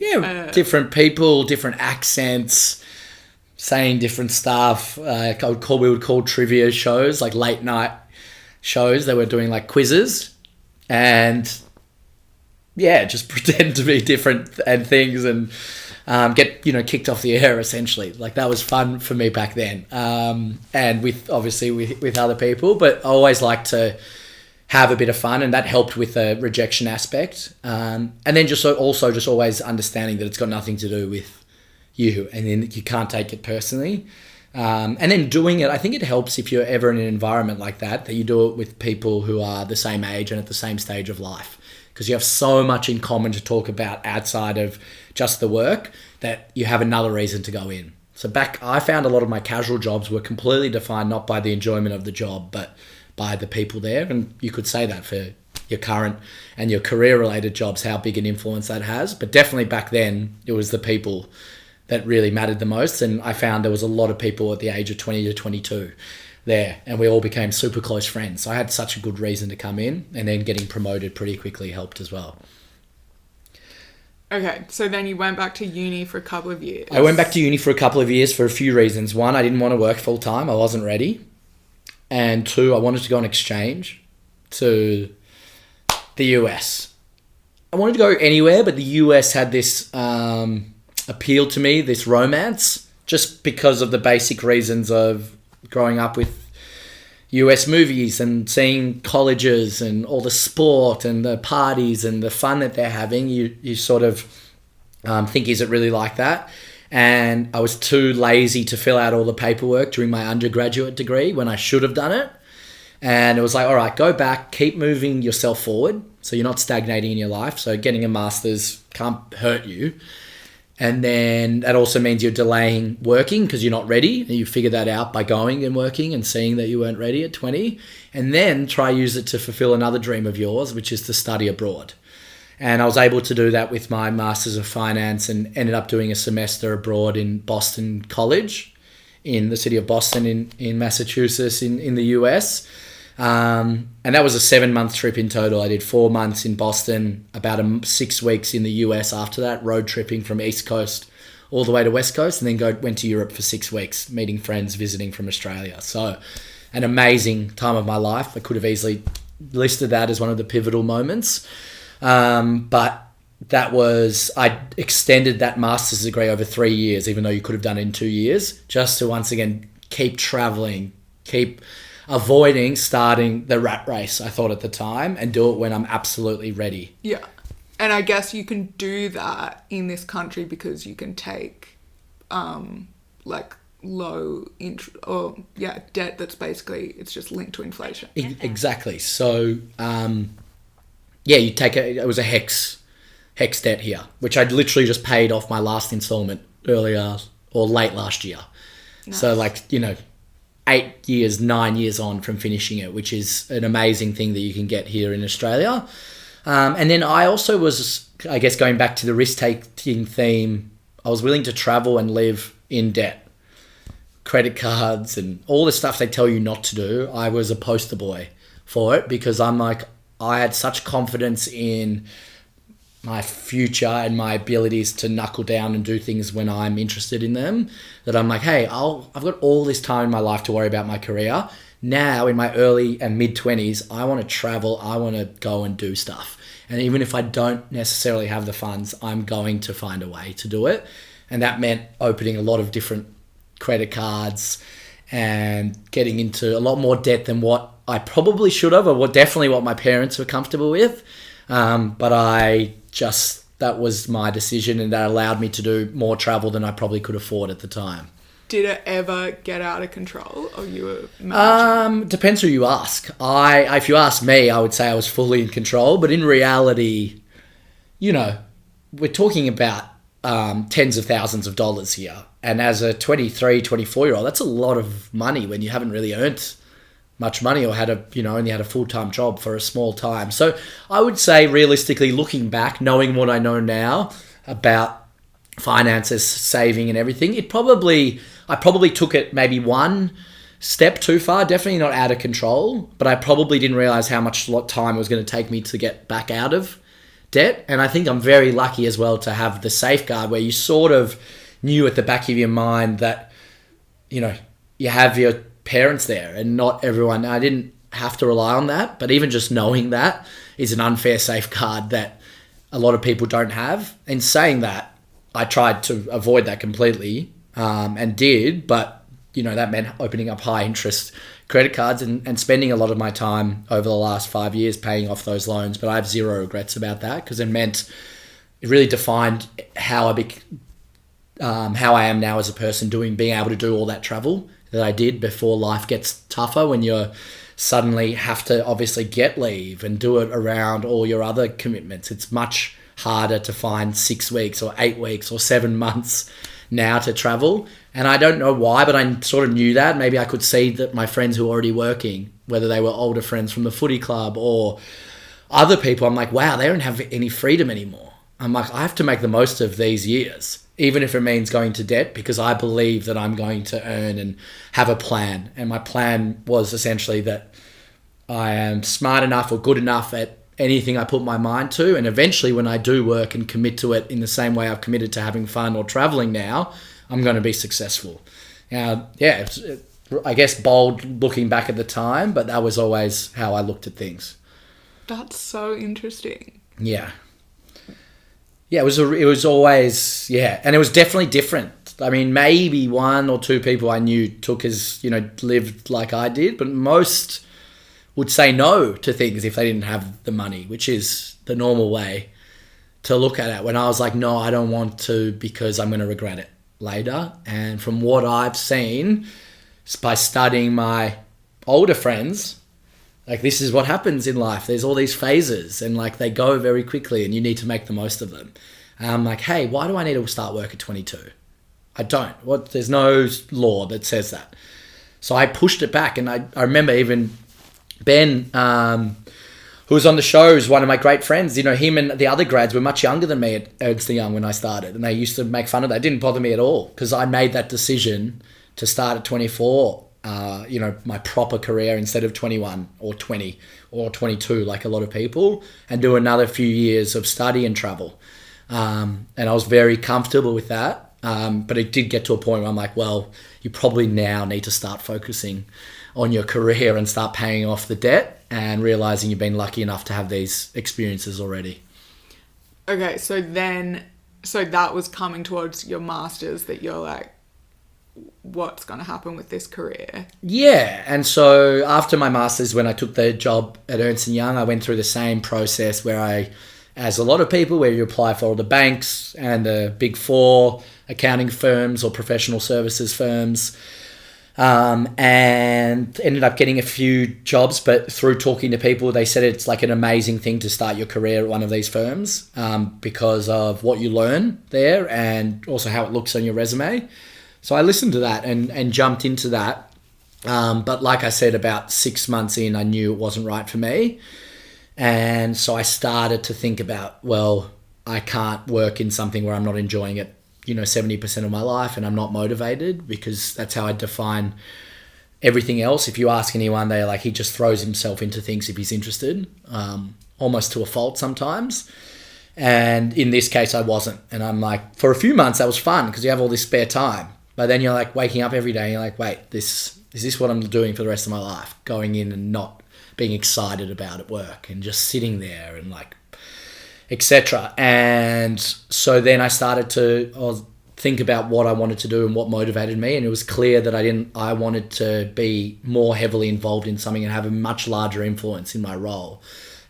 different people, different accents, saying different stuff. We would call trivia shows, like late night shows. They were doing like quizzes and just pretend to be different and things. And get kicked off the air essentially. Like that was fun for me back then, and with obviously with other people. But I always liked to have a bit of fun, and that helped with the rejection aspect. And then just always understanding that it's got nothing to do with you, and then you can't take it personally. And then doing it, I think it helps if you're ever in an environment like that you do it with people who are the same age and at the same stage of life, because you have so much in common to talk about outside of just the work that you have another reason to go in. So I found a lot of my casual jobs were completely defined not by the enjoyment of the job, but by the people there. And you could say that for your current and your career-related jobs, how big an influence that has. But definitely back then, it was the people that really mattered the most. And I found there was a lot of people at the age of 20 to 22 there, and we all became super close friends. So I had such a good reason to come in, and then getting promoted pretty quickly helped as well. Okay, so then you went back to uni for a couple of years. I went back to uni for a couple of years for a few reasons. One, I didn't want to work full-time. I wasn't ready. And two, I wanted to go on exchange to the US. I wanted to go anywhere, but the US had this appeal to me, this romance, just because of the basic reasons of growing up with US movies and seeing colleges and all the sport and the parties and the fun that they're having. You sort of think, is it really like that? And I was too lazy to fill out all the paperwork during my undergraduate degree when I should have done it. And it was like, all right, go back, keep moving yourself forward so you're not stagnating in your life. So getting a master's can't hurt you. And then that also means you're delaying working because you're not ready. And you figure that out by going and working and seeing that you weren't ready at 20. And then try use it to fulfill another dream of yours, which is to study abroad. And I was able to do that with my Masters of Finance and ended up doing a semester abroad in Boston College in the city of Boston in Massachusetts in the US. And that was a 7-month trip in total. I did 4 months in Boston, about 6 weeks in the US after that, road tripping from East Coast all the way to West Coast, and then went to Europe for 6 weeks, meeting friends, visiting from Australia. So an amazing time of my life. I could have easily listed that as one of the pivotal moments. But I extended that master's degree over 3 years, even though you could have done it in 2 years, just to once again keep traveling, keep avoiding starting the rat race, I thought at the time, and do it when I'm absolutely ready. Yeah. And I guess you can do that in this country because you can take low interest debt that's basically, it's just linked to inflation. Exactly. So you take it was a hex debt here, which I'd literally just paid off my last installment earlier or late last year. Nice. So 9 years on from finishing it, which is an amazing thing that you can get here in Australia. And then I also was, I guess, going back to the risk-taking theme, I was willing to travel and live in debt. Credit cards and all the stuff they tell you not to do, I was a poster boy for it because I had such confidence in my future and my abilities to knuckle down and do things when I'm interested in them, that I'm like, hey, I've got all this time in my life to worry about my career. Now in my early and mid-20s, I want to travel, I want to go and do stuff. And even if I don't necessarily have the funds, I'm going to find a way to do it. And that meant opening a lot of different credit cards and getting into a lot more debt than what I probably should have, or definitely what my parents were comfortable with. But that was my decision, and that allowed me to do more travel than I probably could afford at the time. Did it ever get out of control, or you were managing? Depends who you ask. If you ask me, I would say I was fully in control, but in reality, we're talking about tens of thousands of dollars here. And as a 23, 24-year-old, that's a lot of money when you haven't really earned much money or only had a full-time job for a small time. So I would say realistically, looking back, knowing what I know now about finances, saving and everything, I probably took it maybe one step too far, definitely not out of control, but I probably didn't realize how much time it was going to take me to get back out of debt. And I think I'm very lucky as well to have the safeguard where you sort of knew at the back of your mind that, you have your parents there and not everyone. I didn't have to rely on that, but even just knowing that is an unfair safeguard that a lot of people don't have. And saying that, I tried to avoid that completely, and did, but that meant opening up high interest credit cards and spending a lot of my time over the last 5 years paying off those loans. But I have zero regrets about that, because it really defined how I am now as a person, being able to do all that travel that I did before life gets tougher, when you suddenly have to obviously get leave and do it around all your other commitments. It's much harder to find 6 weeks or 8 weeks or 7 months now to travel. And I don't know why, but I sort of knew that. Maybe I could see that my friends who were already working, whether they were older friends from the footy club or other people, I'm like, wow, they don't have any freedom anymore. I'm like, I have to make the most of these years, even if it means going to debt, because I believe that I'm going to earn and have a plan. And my plan was essentially that I am smart enough or good enough at anything I put my mind to. And eventually, when I do work and commit to it in the same way I've committed to having fun or traveling now, I'm going to be successful. Now, I guess bold looking back at the time, but that was always how I looked at things. That's so interesting. Yeah. Yeah, it was always, and it was definitely different. I mean, maybe 1 or 2 people I knew lived like I did, but most would say no to things if they didn't have the money, which is the normal way to look at it. When I was like, no, I don't want to, because I'm going to regret it later. And from what I've seen, by studying my older friends, like, this is what happens in life. There's all these phases, and like, they go very quickly, and you need to make the most of them. And I'm like, hey, why do I need to start work at 22? I don't. There's no law that says that. So I pushed it back, and I remember even Ben, who was on the show, is one of my great friends. Him and the other grads were much younger than me at Ernst & Young when I started, and they used to make fun of that. It didn't bother me at all, because I made that decision to start at 24. My proper career instead of 21 or 20 or 22, like a lot of people, and do another few years of study and travel. And I was very comfortable with that. But it did get to a point where I'm like, well, you probably now need to start focusing on your career and start paying off the debt, and realizing you've been lucky enough to have these experiences already. Okay, so that was coming towards your master's, that you're like, what's going to happen with this career? Yeah, and so after my master's, when I took the job at Ernst & Young, I went through the same process where as a lot of people, where you apply for all the banks and the big 4 accounting firms or professional services firms, and ended up getting a few jobs. But through talking to people, they said it's like an amazing thing to start your career at one of these firms, because of what you learn there and also how it looks on your resume. So I listened to that and jumped into that. But like I said, about 6 months in, I knew it wasn't right for me. And so I started to think about, well, I can't work in something where I'm not enjoying it, 70% of my life, and I'm not motivated, because that's how I define everything else. If you ask anyone, they're like, he just throws himself into things if he's interested, almost to a fault sometimes. And in this case, I wasn't. And I'm like, for a few months, that was fun, because you have all this spare time. But then you're like waking up every day and you're like, wait, is this what I'm doing for the rest of my life? Going in and not being excited about at work and just sitting there and like, etc. And so then I started to think about what I wanted to do and what motivated me. And it was clear that I wanted to be more heavily involved in something and have a much larger influence in my role.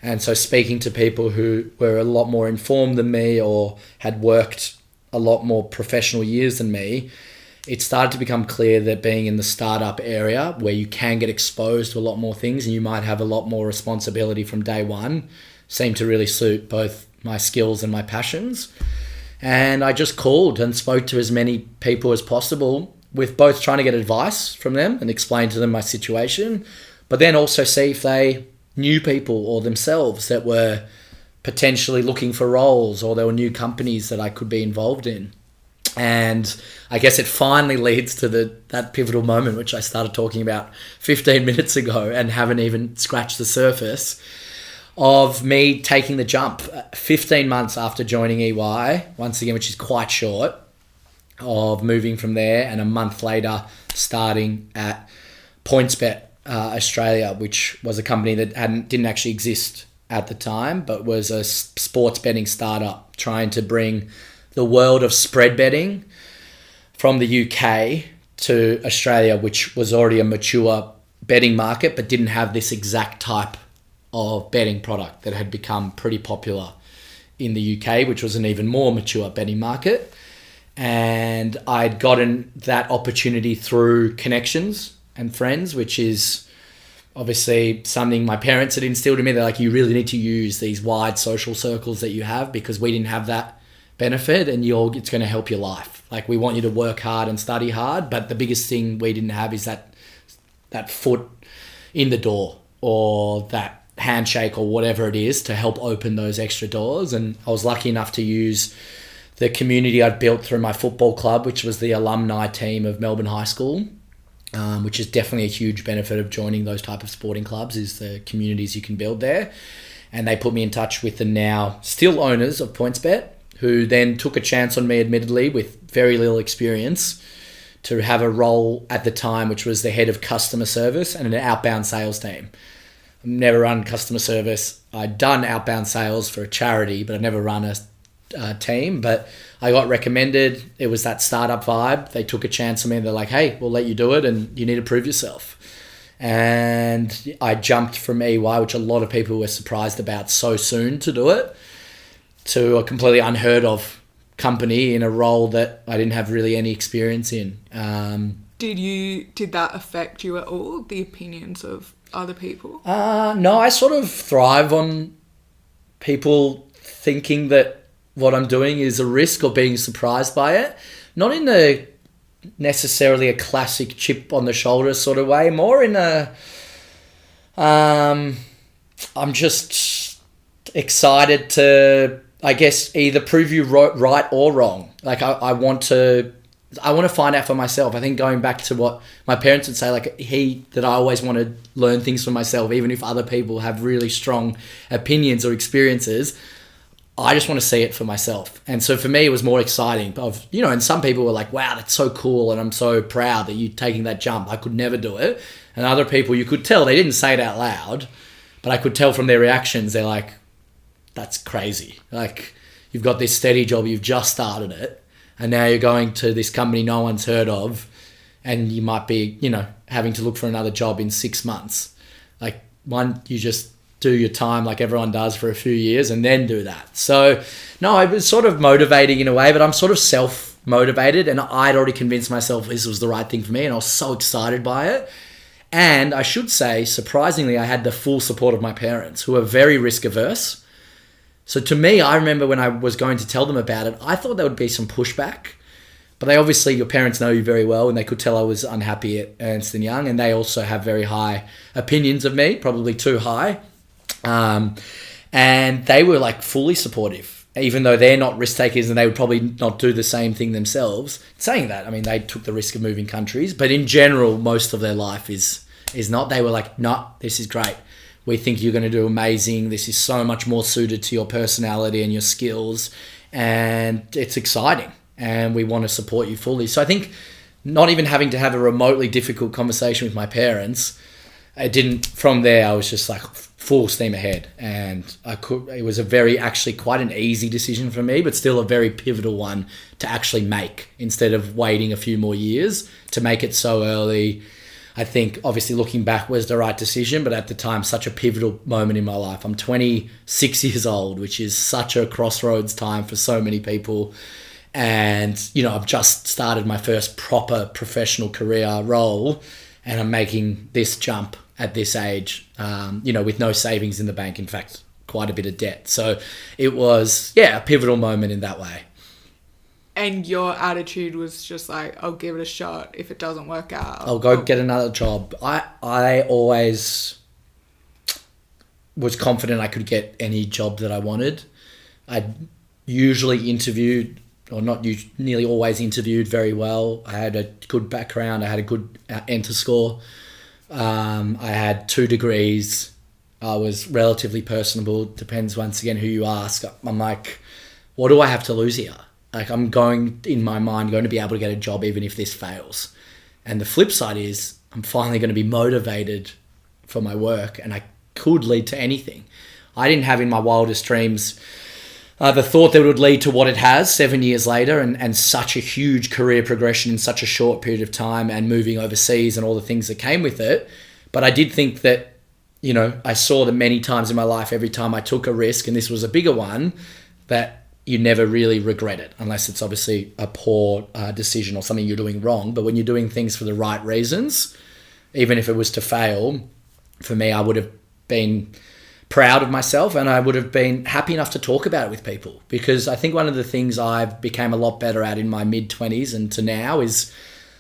And so speaking to people who were a lot more informed than me or had worked a lot more professional years than me, it started to become clear that being in the startup area, where you can get exposed to a lot more things and you might have a lot more responsibility from day one, seemed to really suit both my skills and my passions. And I just called and spoke to as many people as possible, with both trying to get advice from them and explain to them my situation, but then also see if they knew people or themselves that were potentially looking for roles, or there were new companies that I could be involved in. And I guess it finally leads to that pivotal moment, which I started talking about 15 minutes ago and haven't even scratched the surface, of me taking the jump 15 months after joining EY, once again, which is quite short, of moving from there, and a month later starting at PointsBet Australia, which was a company that didn't actually exist at the time, but was a sports betting startup trying to bring the world of spread betting from the UK to Australia, which was already a mature betting market, but didn't have this exact type of betting product that had become pretty popular in the UK, which was an even more mature betting market. And I'd gotten that opportunity through connections and friends, which is obviously something my parents had instilled in me. They're like, you really need to use these wide social circles that you have, because we didn't have that benefit, and it's going to help your life. Like, we want you to work hard and study hard, but the biggest thing we didn't have is that foot in the door, or that handshake, or whatever it is, to help open those extra doors. And I was lucky enough to use the community I'd built through my football club, which was the alumni team of Melbourne High School, which is definitely a huge benefit of joining those type of sporting clubs, is the communities you can build there. And they put me in touch with the now still owners of PointsBet, who then took a chance on me, admittedly, with very little experience, to have a role at the time, which was the head of customer service and an outbound sales team. I've never run customer service. I'd done outbound sales for a charity, but I've never run a team. But I got recommended. It was that startup vibe. They took a chance on me. They're like, hey, we'll let you do it, and you need to prove yourself. And I jumped from EY, which a lot of people were surprised about, so soon to do it, to a completely unheard of company in a role that I didn't have really any experience in. Did that affect you at all, the opinions of other people? No, I sort of thrive on people thinking that what I'm doing is a risk, or being surprised by it. Not in necessarily a classic chip on the shoulder sort of way, more in I'm just excited to, I guess, either prove you right or wrong. Like, I want to find out for myself. I think going back to what my parents would say, like, that I always want to learn things for myself, even if other people have really strong opinions or experiences. I just want to see it for myself. And so for me, it was more exciting. And some people were like, wow, that's so cool, and I'm so proud that you're taking that jump. I could never do it. And other people, you could tell, they didn't say it out loud, but I could tell from their reactions, they're like, that's crazy. Like, you've got this steady job, you've just started it, and now you're going to this company no one's heard of, and you might be, having to look for another job in 6 months. Like, you just do your time like everyone does for a few years, and then do that. So, no, it was sort of motivating in a way, but I'm sort of self-motivated, and I'd already convinced myself this was the right thing for me, and I was so excited by it. And I should say, surprisingly, I had the full support of my parents, who are very risk-averse. So to me, I remember when I was going to tell them about it, I thought there would be some pushback. But your parents know you very well, and they could tell I was unhappy at Ernst & Young, and they also have very high opinions of me, probably too high. And they were like fully supportive, even though they're not risk takers, and they would probably not do the same thing themselves. Saying that, I mean, they took the risk of moving countries, but in general, most of their life is not. They were like, no, this is great. We think you're going to do amazing. This is so much more suited to your personality and your skills, and it's exciting, and we want to support you fully. So I think not even having to have a remotely difficult conversation with my parents, from there, I was just like full steam ahead, and it was quite an easy decision for me, but still a very pivotal one to actually make, instead of waiting a few more years to make it so early. I think, obviously, looking back was the right decision, but at the time, such a pivotal moment in my life. I'm 26 years old, which is such a crossroads time for so many people. And, I've just started my first proper professional career role, and I'm making this jump at this age, with no savings in the bank. In fact, quite a bit of debt. So it was, a pivotal moment in that way. And your attitude was just like, I'll give it a shot. If it doesn't work out, I'll go get another job. I always was confident I could get any job that I wanted. I usually interviewed, or not nearly always interviewed very well. I had a good background. I had a good enter score. I had 2 degrees. I was relatively personable. Depends, once again, who you ask. I'm like, what do I have to lose here? Like, I'm in my mind, going to be able to get a job even if this fails. And the flip side is, I'm finally going to be motivated for my work, and I could lead to anything. I didn't have in my wildest dreams the thought that it would lead to what it has 7 years later, and such a huge career progression in such a short period of time, and moving overseas and all the things that came with it. But I did think that, I saw that many times in my life, every time I took a risk, and this was a bigger one, that you never really regret it, unless it's obviously a poor decision or something you're doing wrong. But when you're doing things for the right reasons, even if it was to fail, for me, I would have been proud of myself, and I would have been happy enough to talk about it with people. Because I think one of the things I've became a lot better at in my mid-20s and to now is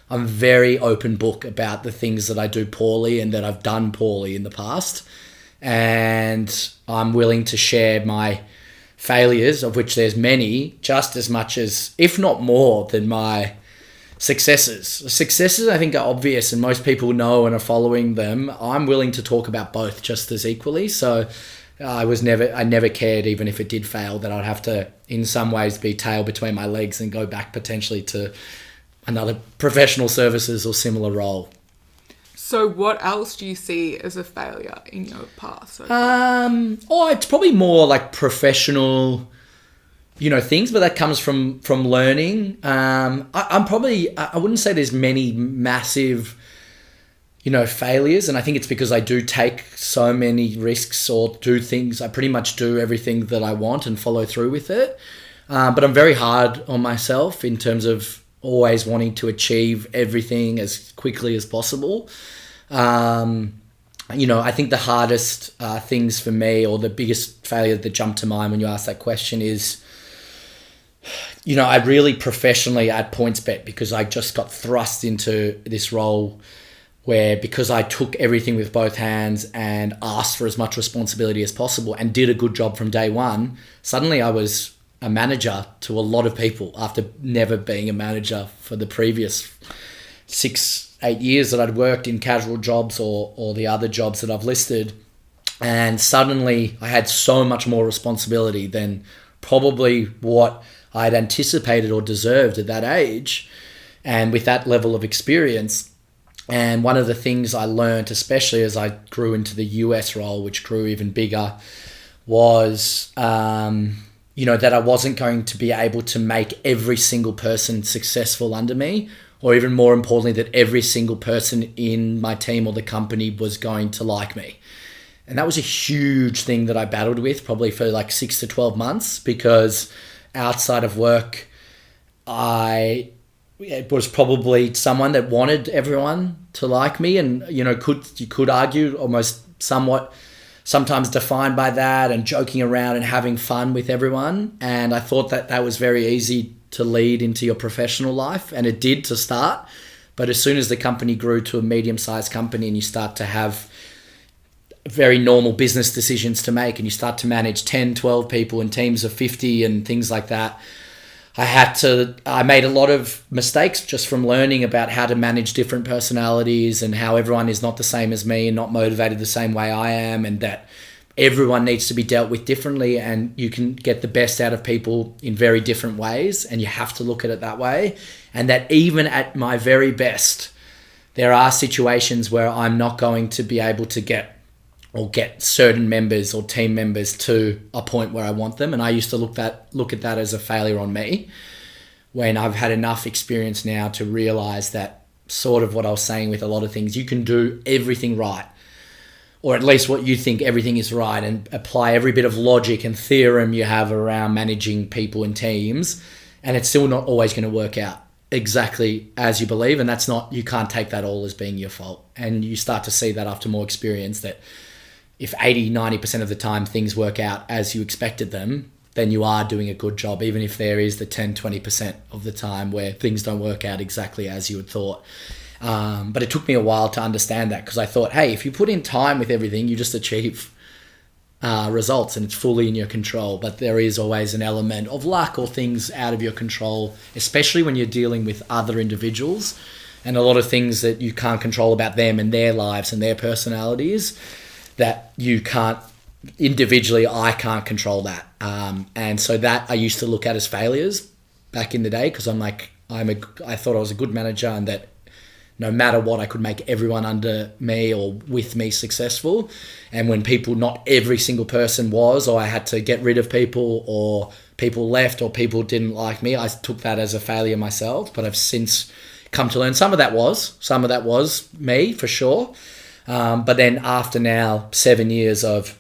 I'm very open book about the things that I do poorly and that I've done poorly in the past. And I'm willing to share my failures, of which there's many, just as much as, if not more, than my successes. Successes, I think, are obvious and most people know and are following them. I'm willing to talk about both just as equally. So I never cared, even if it did fail, that I'd have to, in some ways, be tail between my legs and go back potentially to another professional services or similar role. So what else do you see as a failure in your past? It's probably more like professional, things, but that comes from learning. I wouldn't say there's many massive, failures. And I think it's because I do take so many risks or do things. I pretty much do everything that I want and follow through with it. But I'm very hard on myself in terms of always wanting to achieve everything as quickly as possible. I think the hardest things for me, or the biggest failure that jumped to mind when you asked that question is, I really professionally at PointsBet, because I just got thrust into this role where, because I took everything with both hands and asked for as much responsibility as possible and did a good job from day one, suddenly I was a manager to a lot of people after never being a manager for the previous 6-8 years that I'd worked in casual jobs or the other jobs that I've listed. And suddenly I had so much more responsibility than probably what I'd anticipated or deserved at that age, and with that level of experience. And one of the things I learned, especially as I grew into the US role, which grew even bigger, was that I wasn't going to be able to make every single person successful under me, or even more importantly, that every single person in my team or the company was going to like me. And that was a huge thing that I battled with probably for like 6 to 12 months, because outside of work, it was probably someone that wanted everyone to like me, and you could argue almost somewhat sometimes defined by that, and joking around and having fun with everyone. And I thought that was very easy to lead into your professional life, and it did to start. But as soon as the company grew to a medium-sized company and you start to have very normal business decisions to make, and you start to manage 10, 12 people in teams of 50 and things like that, I made a lot of mistakes just from learning about how to manage different personalities and how everyone is not the same as me and not motivated the same way I am, and that everyone needs to be dealt with differently, and you can get the best out of people in very different ways, and you have to look at it that way. And that even at my very best, there are situations where I'm not going to be able to get certain members or team members to a point where I want them. And I used to look at that as a failure on me, when I've had enough experience now to realize that, sort of what I was saying with a lot of things, you can do everything right, or at least what you think everything is right, and apply every bit of logic and theorem you have around managing people and teams, and it's still not always going to work out exactly as you believe. And you can't take that all as being your fault. And you start to see that after more experience, that if 80-90% of the time things work out as you expected them, then you are doing a good job, even if there is the 10-20% of the time where things don't work out exactly as you had thought. But it took me a while to understand that, because I thought, hey, if you put in time with everything, you just achieve results, and it's fully in your control. But there is always an element of luck or things out of your control, especially when you're dealing with other individuals, and a lot of things that you can't control about them and their lives and their personalities, that you can't individually. I can't control that. And so that I used to look at as failures back in the day, because I thought I was a good manager, and that no matter what, I could make everyone under me or with me successful. And when not every single person was, or I had to get rid of people, or people left, or people didn't like me, I took that as a failure myself. But I've since come to learn some of that was me, for sure. But then after now 7 years of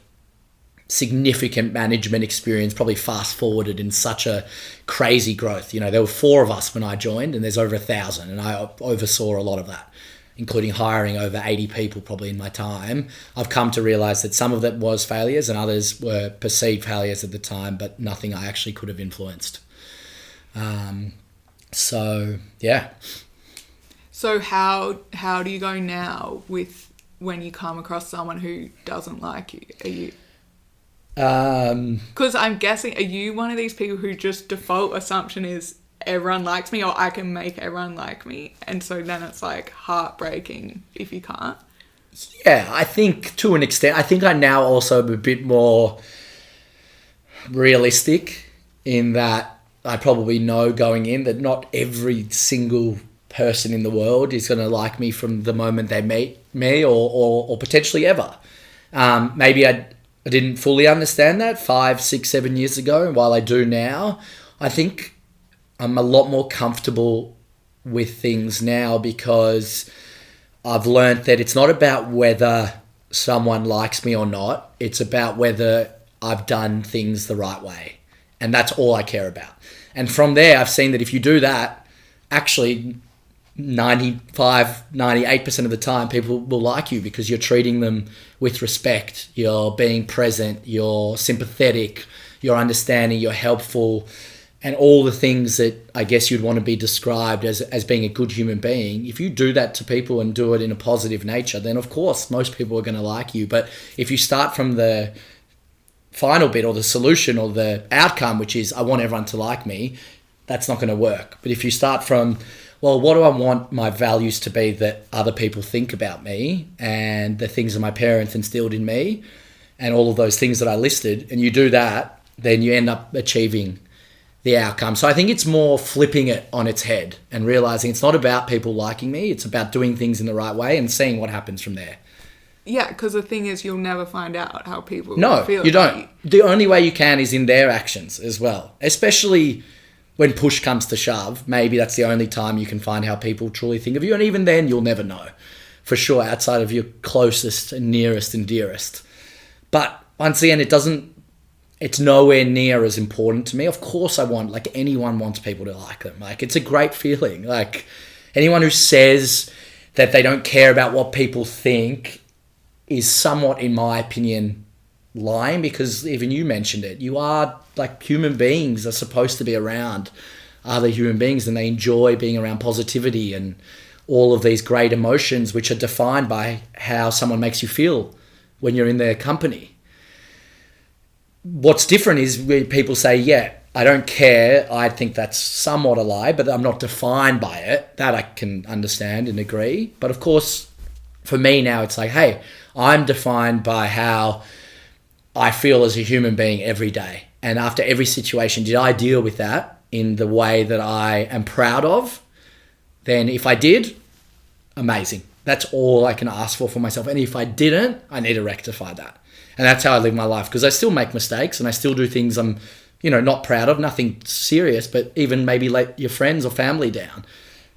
significant management experience, probably fast forwarded in such a crazy growth. There were 4 of us when I joined, and there's over 1,000, and I oversaw a lot of that, including hiring over 80 people probably in my time. I've come to realize that some of that was failures and others were perceived failures at the time, but nothing I actually could have influenced. So yeah. So how do you go now with when you come across someone who doesn't like you? Are you... Because I'm guessing, are you one of these people who just default assumption is everyone likes me, or I can make everyone like me, and so then it's like heartbreaking if you can't? Yeah, I think to an extent. I think I now also am a bit more realistic in that I probably know going in that not every single person in the world is going to like me from the moment they meet me, or potentially ever. Maybe I didn't fully understand that 5, 6, 7 years ago, and while I do now, I think I'm a lot more comfortable with things now because I've learned that it's not about whether someone likes me or not. It's about whether I've done things the right way. And that's all I care about. And from there, I've seen that if you do that, actually 95, 98% of the time, people will like you because you're treating them with respect. You're being present. You're sympathetic. You're understanding. You're helpful. And all the things that I guess you'd want to be described as being a good human being. If you do that to people and do it in a positive nature, then of course, most people are going to like you. But if you start from the final bit or the solution or the outcome, which is I want everyone to like me, that's not going to work. But if you start from, well, what do I want my values to be that other people think about me, and the things that my parents instilled in me, and all of those things that I listed, and you do that, then you end up achieving the outcome. So I think it's more flipping it on its head and realizing it's not about people liking me, it's about doing things in the right way and seeing what happens from there. Yeah, because the thing is, you'll never find out how people feel. No, you don't. The only way you can is in their actions as well, especially when push comes to shove. Maybe that's the only time you can find how people truly think of you. And even then, you'll never know for sure outside of your closest and nearest and dearest. But once again, it's nowhere near as important to me. Of course I want, like anyone wants people to like them. Like it's a great feeling. Like anyone who says that they don't care about what people think is somewhat, in my opinion, lying, because even you mentioned it. You are, like, human beings are supposed to be around other human beings, and they enjoy being around positivity and all of these great emotions which are defined by how someone makes you feel when you're in their company. What's different is when people say, yeah, I don't care. I think that's somewhat a lie, but I'm not defined by it. That I can understand and agree. But of course, for me now, it's like, hey, I'm defined by how I feel as a human being every day. And after every situation, did I deal with that in the way that I am proud of? Then if I did, amazing. That's all I can ask for myself. And if I didn't, I need to rectify that. And that's how I live my life, because I still make mistakes and I still do things I'm, not proud of, nothing serious, but even maybe let your friends or family down.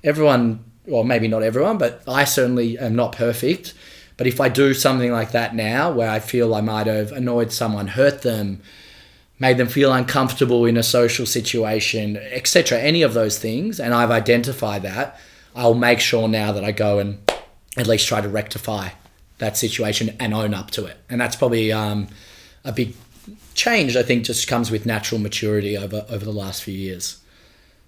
Everyone, well, maybe not everyone, but I certainly am not perfect. But if I do something like that now, where I feel I might have annoyed someone, hurt them, made them feel uncomfortable in a social situation, etc., any of those things, and I've identified that, I'll make sure now that I go and at least try to rectify that situation and own up to it. And that's probably a big change, I think, just comes with natural maturity over the last few years.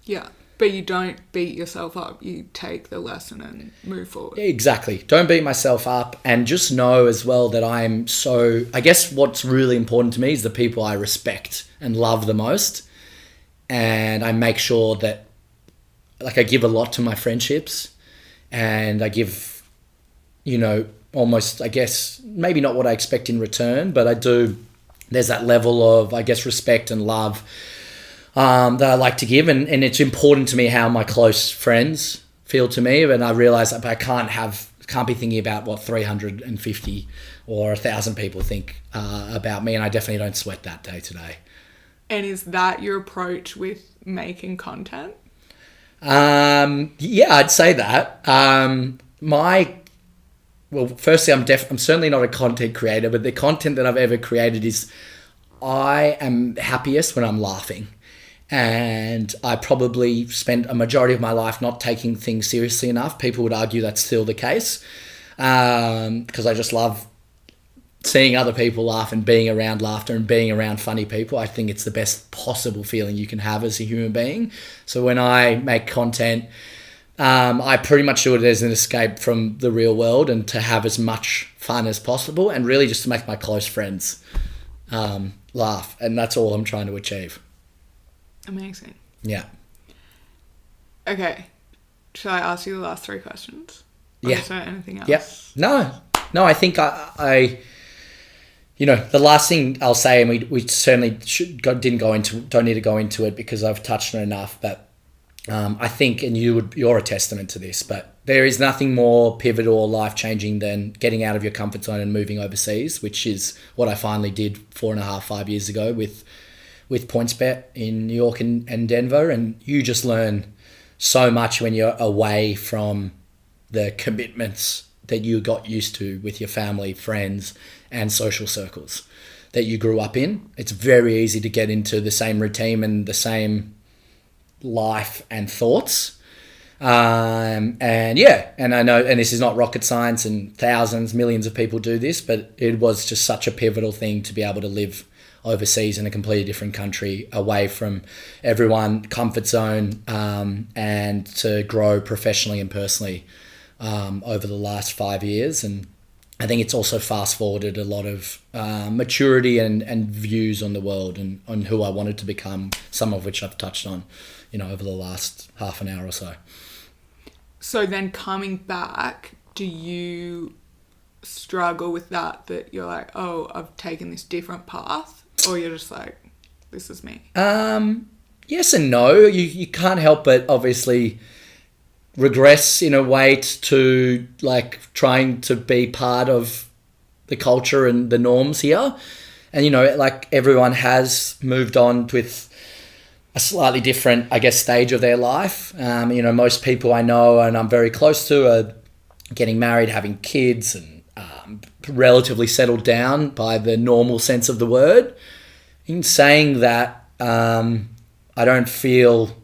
Yeah. But you don't beat yourself up. You take the lesson and move forward. Exactly. Don't beat myself up, and just know as well that I guess what's really important to me is the people I respect and love the most. And I make sure that, like, I give a lot to my friendships, and I give, almost, I guess, maybe not what I expect in return, but I do. There's that level of, I guess, respect and love that I like to give, and it's important to me how my close friends feel to me, and I realize that I can't be thinking about what 350 or 1,000 people think about me, and I definitely don't sweat that day to day. And is that your approach with making content? Yeah, I'd say that. Firstly, I'm certainly not a content creator, but the content that I've ever created is I am happiest when I'm laughing. And I probably spent a majority of my life not taking things seriously enough. People would argue that's still the case, because I just love seeing other people laugh and being around laughter and being around funny people. I think it's the best possible feeling you can have as a human being. So when I make content, I pretty much do it as an escape from the real world and to have as much fun as possible, and really just to make my close friends laugh. And that's all I'm trying to achieve. Amazing. Yeah. Okay. Shall I ask you the last 3 questions? Or Yeah. is there anything else? Yep. No, I think I the last thing I'll say, and we certainly don't need to go into it because I've touched on it enough, but I think, and you're a testament to this, but there is nothing more pivotal or life-changing than getting out of your comfort zone and moving overseas, which is what I finally did 5 years ago with PointsBet in New York and Denver. And you just learn so much when you're away from the commitments that you got used to with your family, friends, and social circles that you grew up in. It's very easy to get into the same routine and the same life and thoughts. And I know, and this is not rocket science, and millions of people do this, but it was just such a pivotal thing to be able to live overseas in a completely different country, away from everyone, comfort zone, and to grow professionally and personally over the last 5 years. And I think it's also fast forwarded a lot of maturity and views on the world and on who I wanted to become, some of which I've touched on, over the last half an hour or so. So then coming back, do you struggle with that you're like, oh, I've taken this different path? Or you're just like, this is me? Yes and no. You can't help but obviously regress in a way to like trying to be part of the culture and the norms here. And, like everyone has moved on with a slightly different, I guess, stage of their life. Most people I know and I'm very close to are getting married, having kids, and relatively settled down by the normal sense of the word. In saying that, I don't feel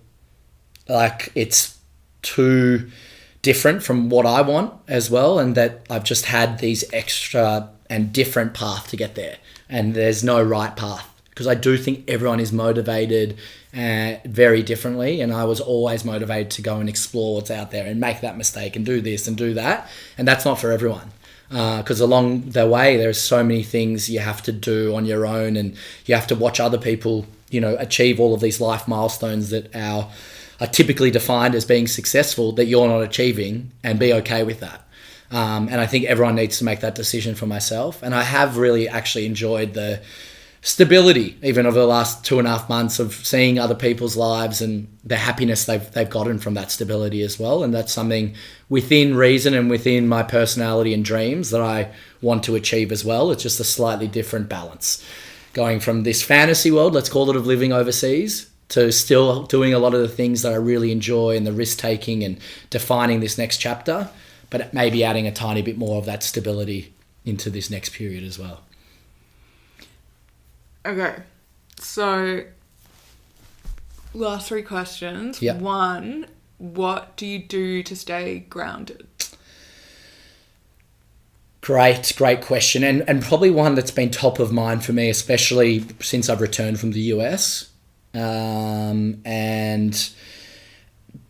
like it's too different from what I want as well, and that I've just had these extra and different path to get there, and there's no right path, because I do think everyone is motivated very differently, and I was always motivated to go and explore what's out there and make that mistake and do this and do that, and that's not for everyone. Because along the way, there's so many things you have to do on your own, and you have to watch other people, achieve all of these life milestones that are typically defined as being successful, that you're not achieving, and be okay with that. And I think everyone needs to make that decision for myself. And I have really actually enjoyed the stability, even over the last 2.5 months, of seeing other people's lives and the happiness they've gotten from that stability as well. And that's something within reason and within my personality and dreams that I want to achieve as well. It's just a slightly different balance, going from this fantasy world, let's call it, of living overseas, to still doing a lot of the things that I really enjoy and the risk taking and defining this next chapter, but maybe adding a tiny bit more of that stability into this next period as well. Okay, so last 3 questions. Yep. 1, what do you do to stay grounded? Great question. And probably one that's been top of mind for me, especially since I've returned from the US. And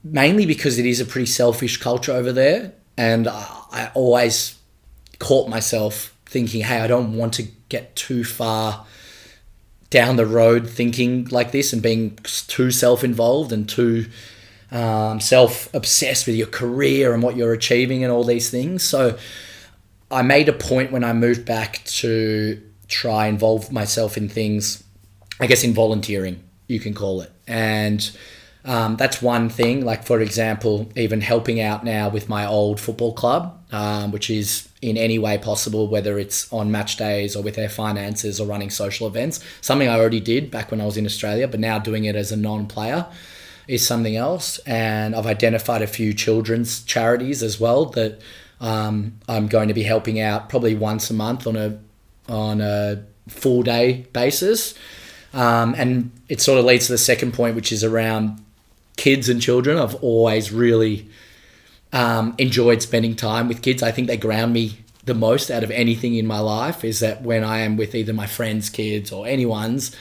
mainly because it is a pretty selfish culture over there. And I always caught myself thinking, hey, I don't want to get too far down the road thinking like this and being too self-involved and too self-obsessed with your career and what you're achieving and all these things. So I made a point when I moved back to try and involve myself in things, I guess in volunteering, you can call it. And That's one thing. Like, for example, even helping out now with my old football club, which is in any way possible, whether it's on match days or with their finances or running social events. Something I already did back when I was in Australia, but now doing it as a non-player is something else. And I've identified a few children's charities as well that I'm going to be helping out probably once a month on a full day basis. And it sort of leads to the second point, which is around kids and children. I've always really enjoyed spending time with kids. I think they ground me the most out of anything in my life, is that when I am with either my friends' kids or anyone's,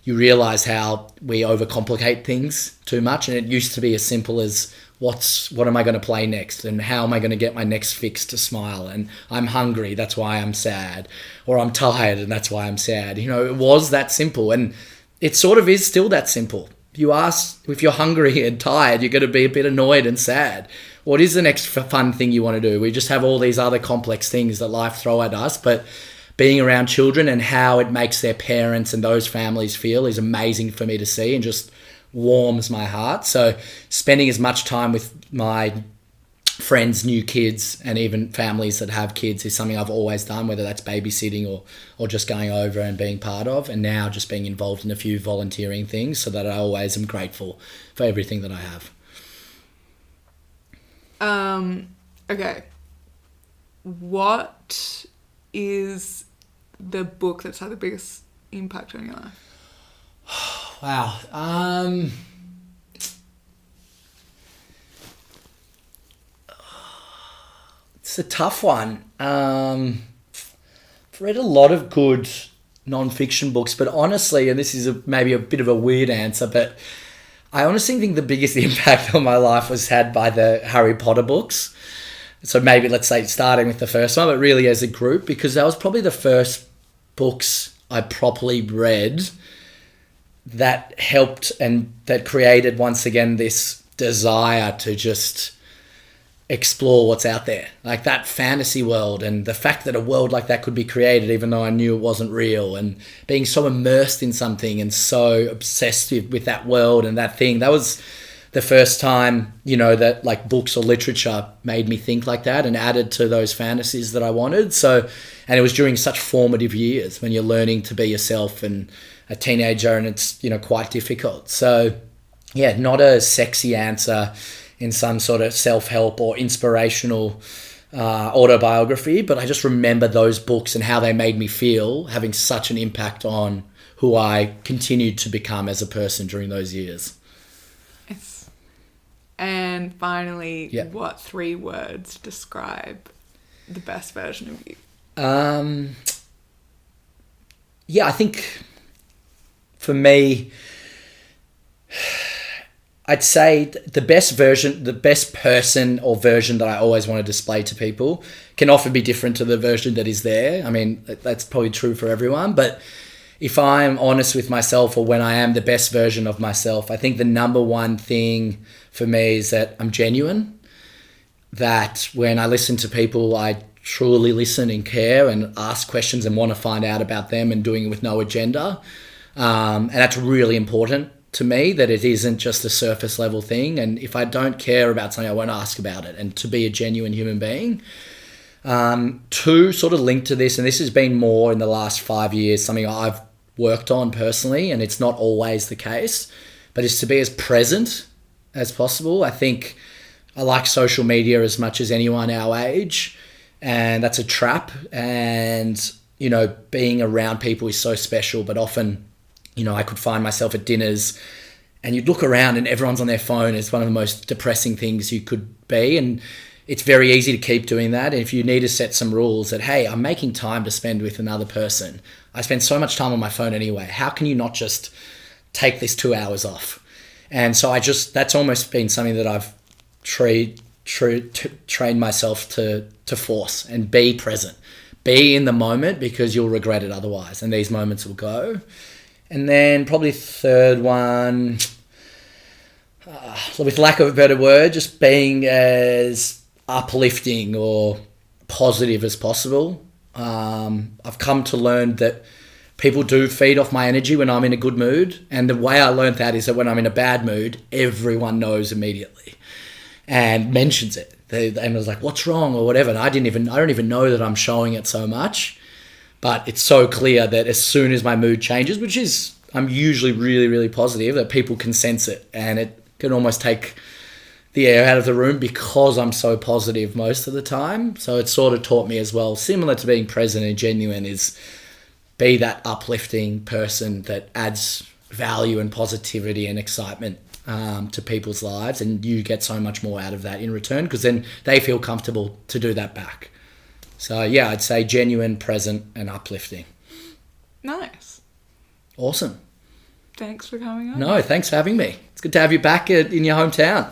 you realize how we overcomplicate things too much. And it used to be as simple as what am I going to play next, and how am I going to get my next fix to smile, and I'm hungry, that's why I'm sad, or I'm tired and that's why I'm sad. It was that simple, and it sort of is still that simple. You ask, if you're hungry and tired, you're going to be a bit annoyed and sad. What is the next fun thing you want to do? We just have all these other complex things that life throw at us, but being around children and how it makes their parents and those families feel is amazing for me to see, and just warms my heart. So spending as much time with my friends' new kids and even families that have kids is something I've always done, whether that's babysitting or just going over and being part of, and now just being involved in a few volunteering things, so that I always am grateful for everything that I have. Okay. What is the book that's had the biggest impact on your life? Wow. It's a tough one. I've read a lot of good non-fiction books, but honestly, and this is maybe a bit of a weird answer, but I honestly think the biggest impact on my life was had by the Harry Potter books. So maybe let's say starting with the first one, but really as a group, because that was probably the first books I properly read that helped and that created once again this desire to just explore what's out there, like that fantasy world, and the fact that a world like that could be created even though I knew it wasn't real, and being so immersed in something and so obsessed with that world and that thing. That was the first time, that like books or literature made me think like that and added to those fantasies that I wanted. So, and it was during such formative years when you're learning to be yourself and a teenager, and it's, quite difficult. So yeah, not a sexy answer in some sort of self-help or inspirational autobiography, but I just remember those books and how they made me feel, having such an impact on who I continued to become as a person during those years. Yes. And finally, What 3 words describe the best version of you? I think for me, I'd say the best person or version that I always want to display to people can often be different to the version that is there. I mean, that's probably true for everyone, but if I'm honest with myself, or when I am the best version of myself, I think the number one thing for me is that I'm genuine, that when I listen to people, I truly listen and care and ask questions and want to find out about them, and doing it with no agenda. And that's really important to me, that it isn't just a surface level thing. And if I don't care about something, I won't ask about it, and to be a genuine human being. 2, sort of linked to this, and this has been more in the last 5 years, something I've worked on personally, and it's not always the case, but is to be as present as possible. I think I like social media as much as anyone our age, and that's a trap. And, being around people is so special, but often, I could find myself at dinners and you'd look around and everyone's on their phone. It's one of the most depressing things you could be. And it's very easy to keep doing that. And if you need to set some rules that, hey, I'm making time to spend with another person. I spend so much time on my phone anyway. How can you not just take this 2 hours off? And so that's almost been something that I've trained myself to force, and be present. Be in the moment, because you'll regret it otherwise. And these moments will go. And then probably third one, with lack of a better word, just being as uplifting or positive as possible. I've come to learn that people do feed off my energy when I'm in a good mood. And the way I learned that is that when I'm in a bad mood, everyone knows immediately and mentions it. And I was like, what's wrong or whatever. And I don't even know that I'm showing it so much, but it's so clear that as soon as my mood changes, which is, I'm usually really, really positive, that people can sense it, and it can almost take the air out of the room because I'm so positive most of the time. So it sort of taught me as well, similar to being present and genuine, is be that uplifting person that adds value and positivity and excitement to people's lives, and you get so much more out of that in return because then they feel comfortable to do that back. So yeah, I'd say genuine, present, and uplifting. Nice. Awesome. Thanks for coming on. No, thanks for having me. It's good to have you back in your hometown.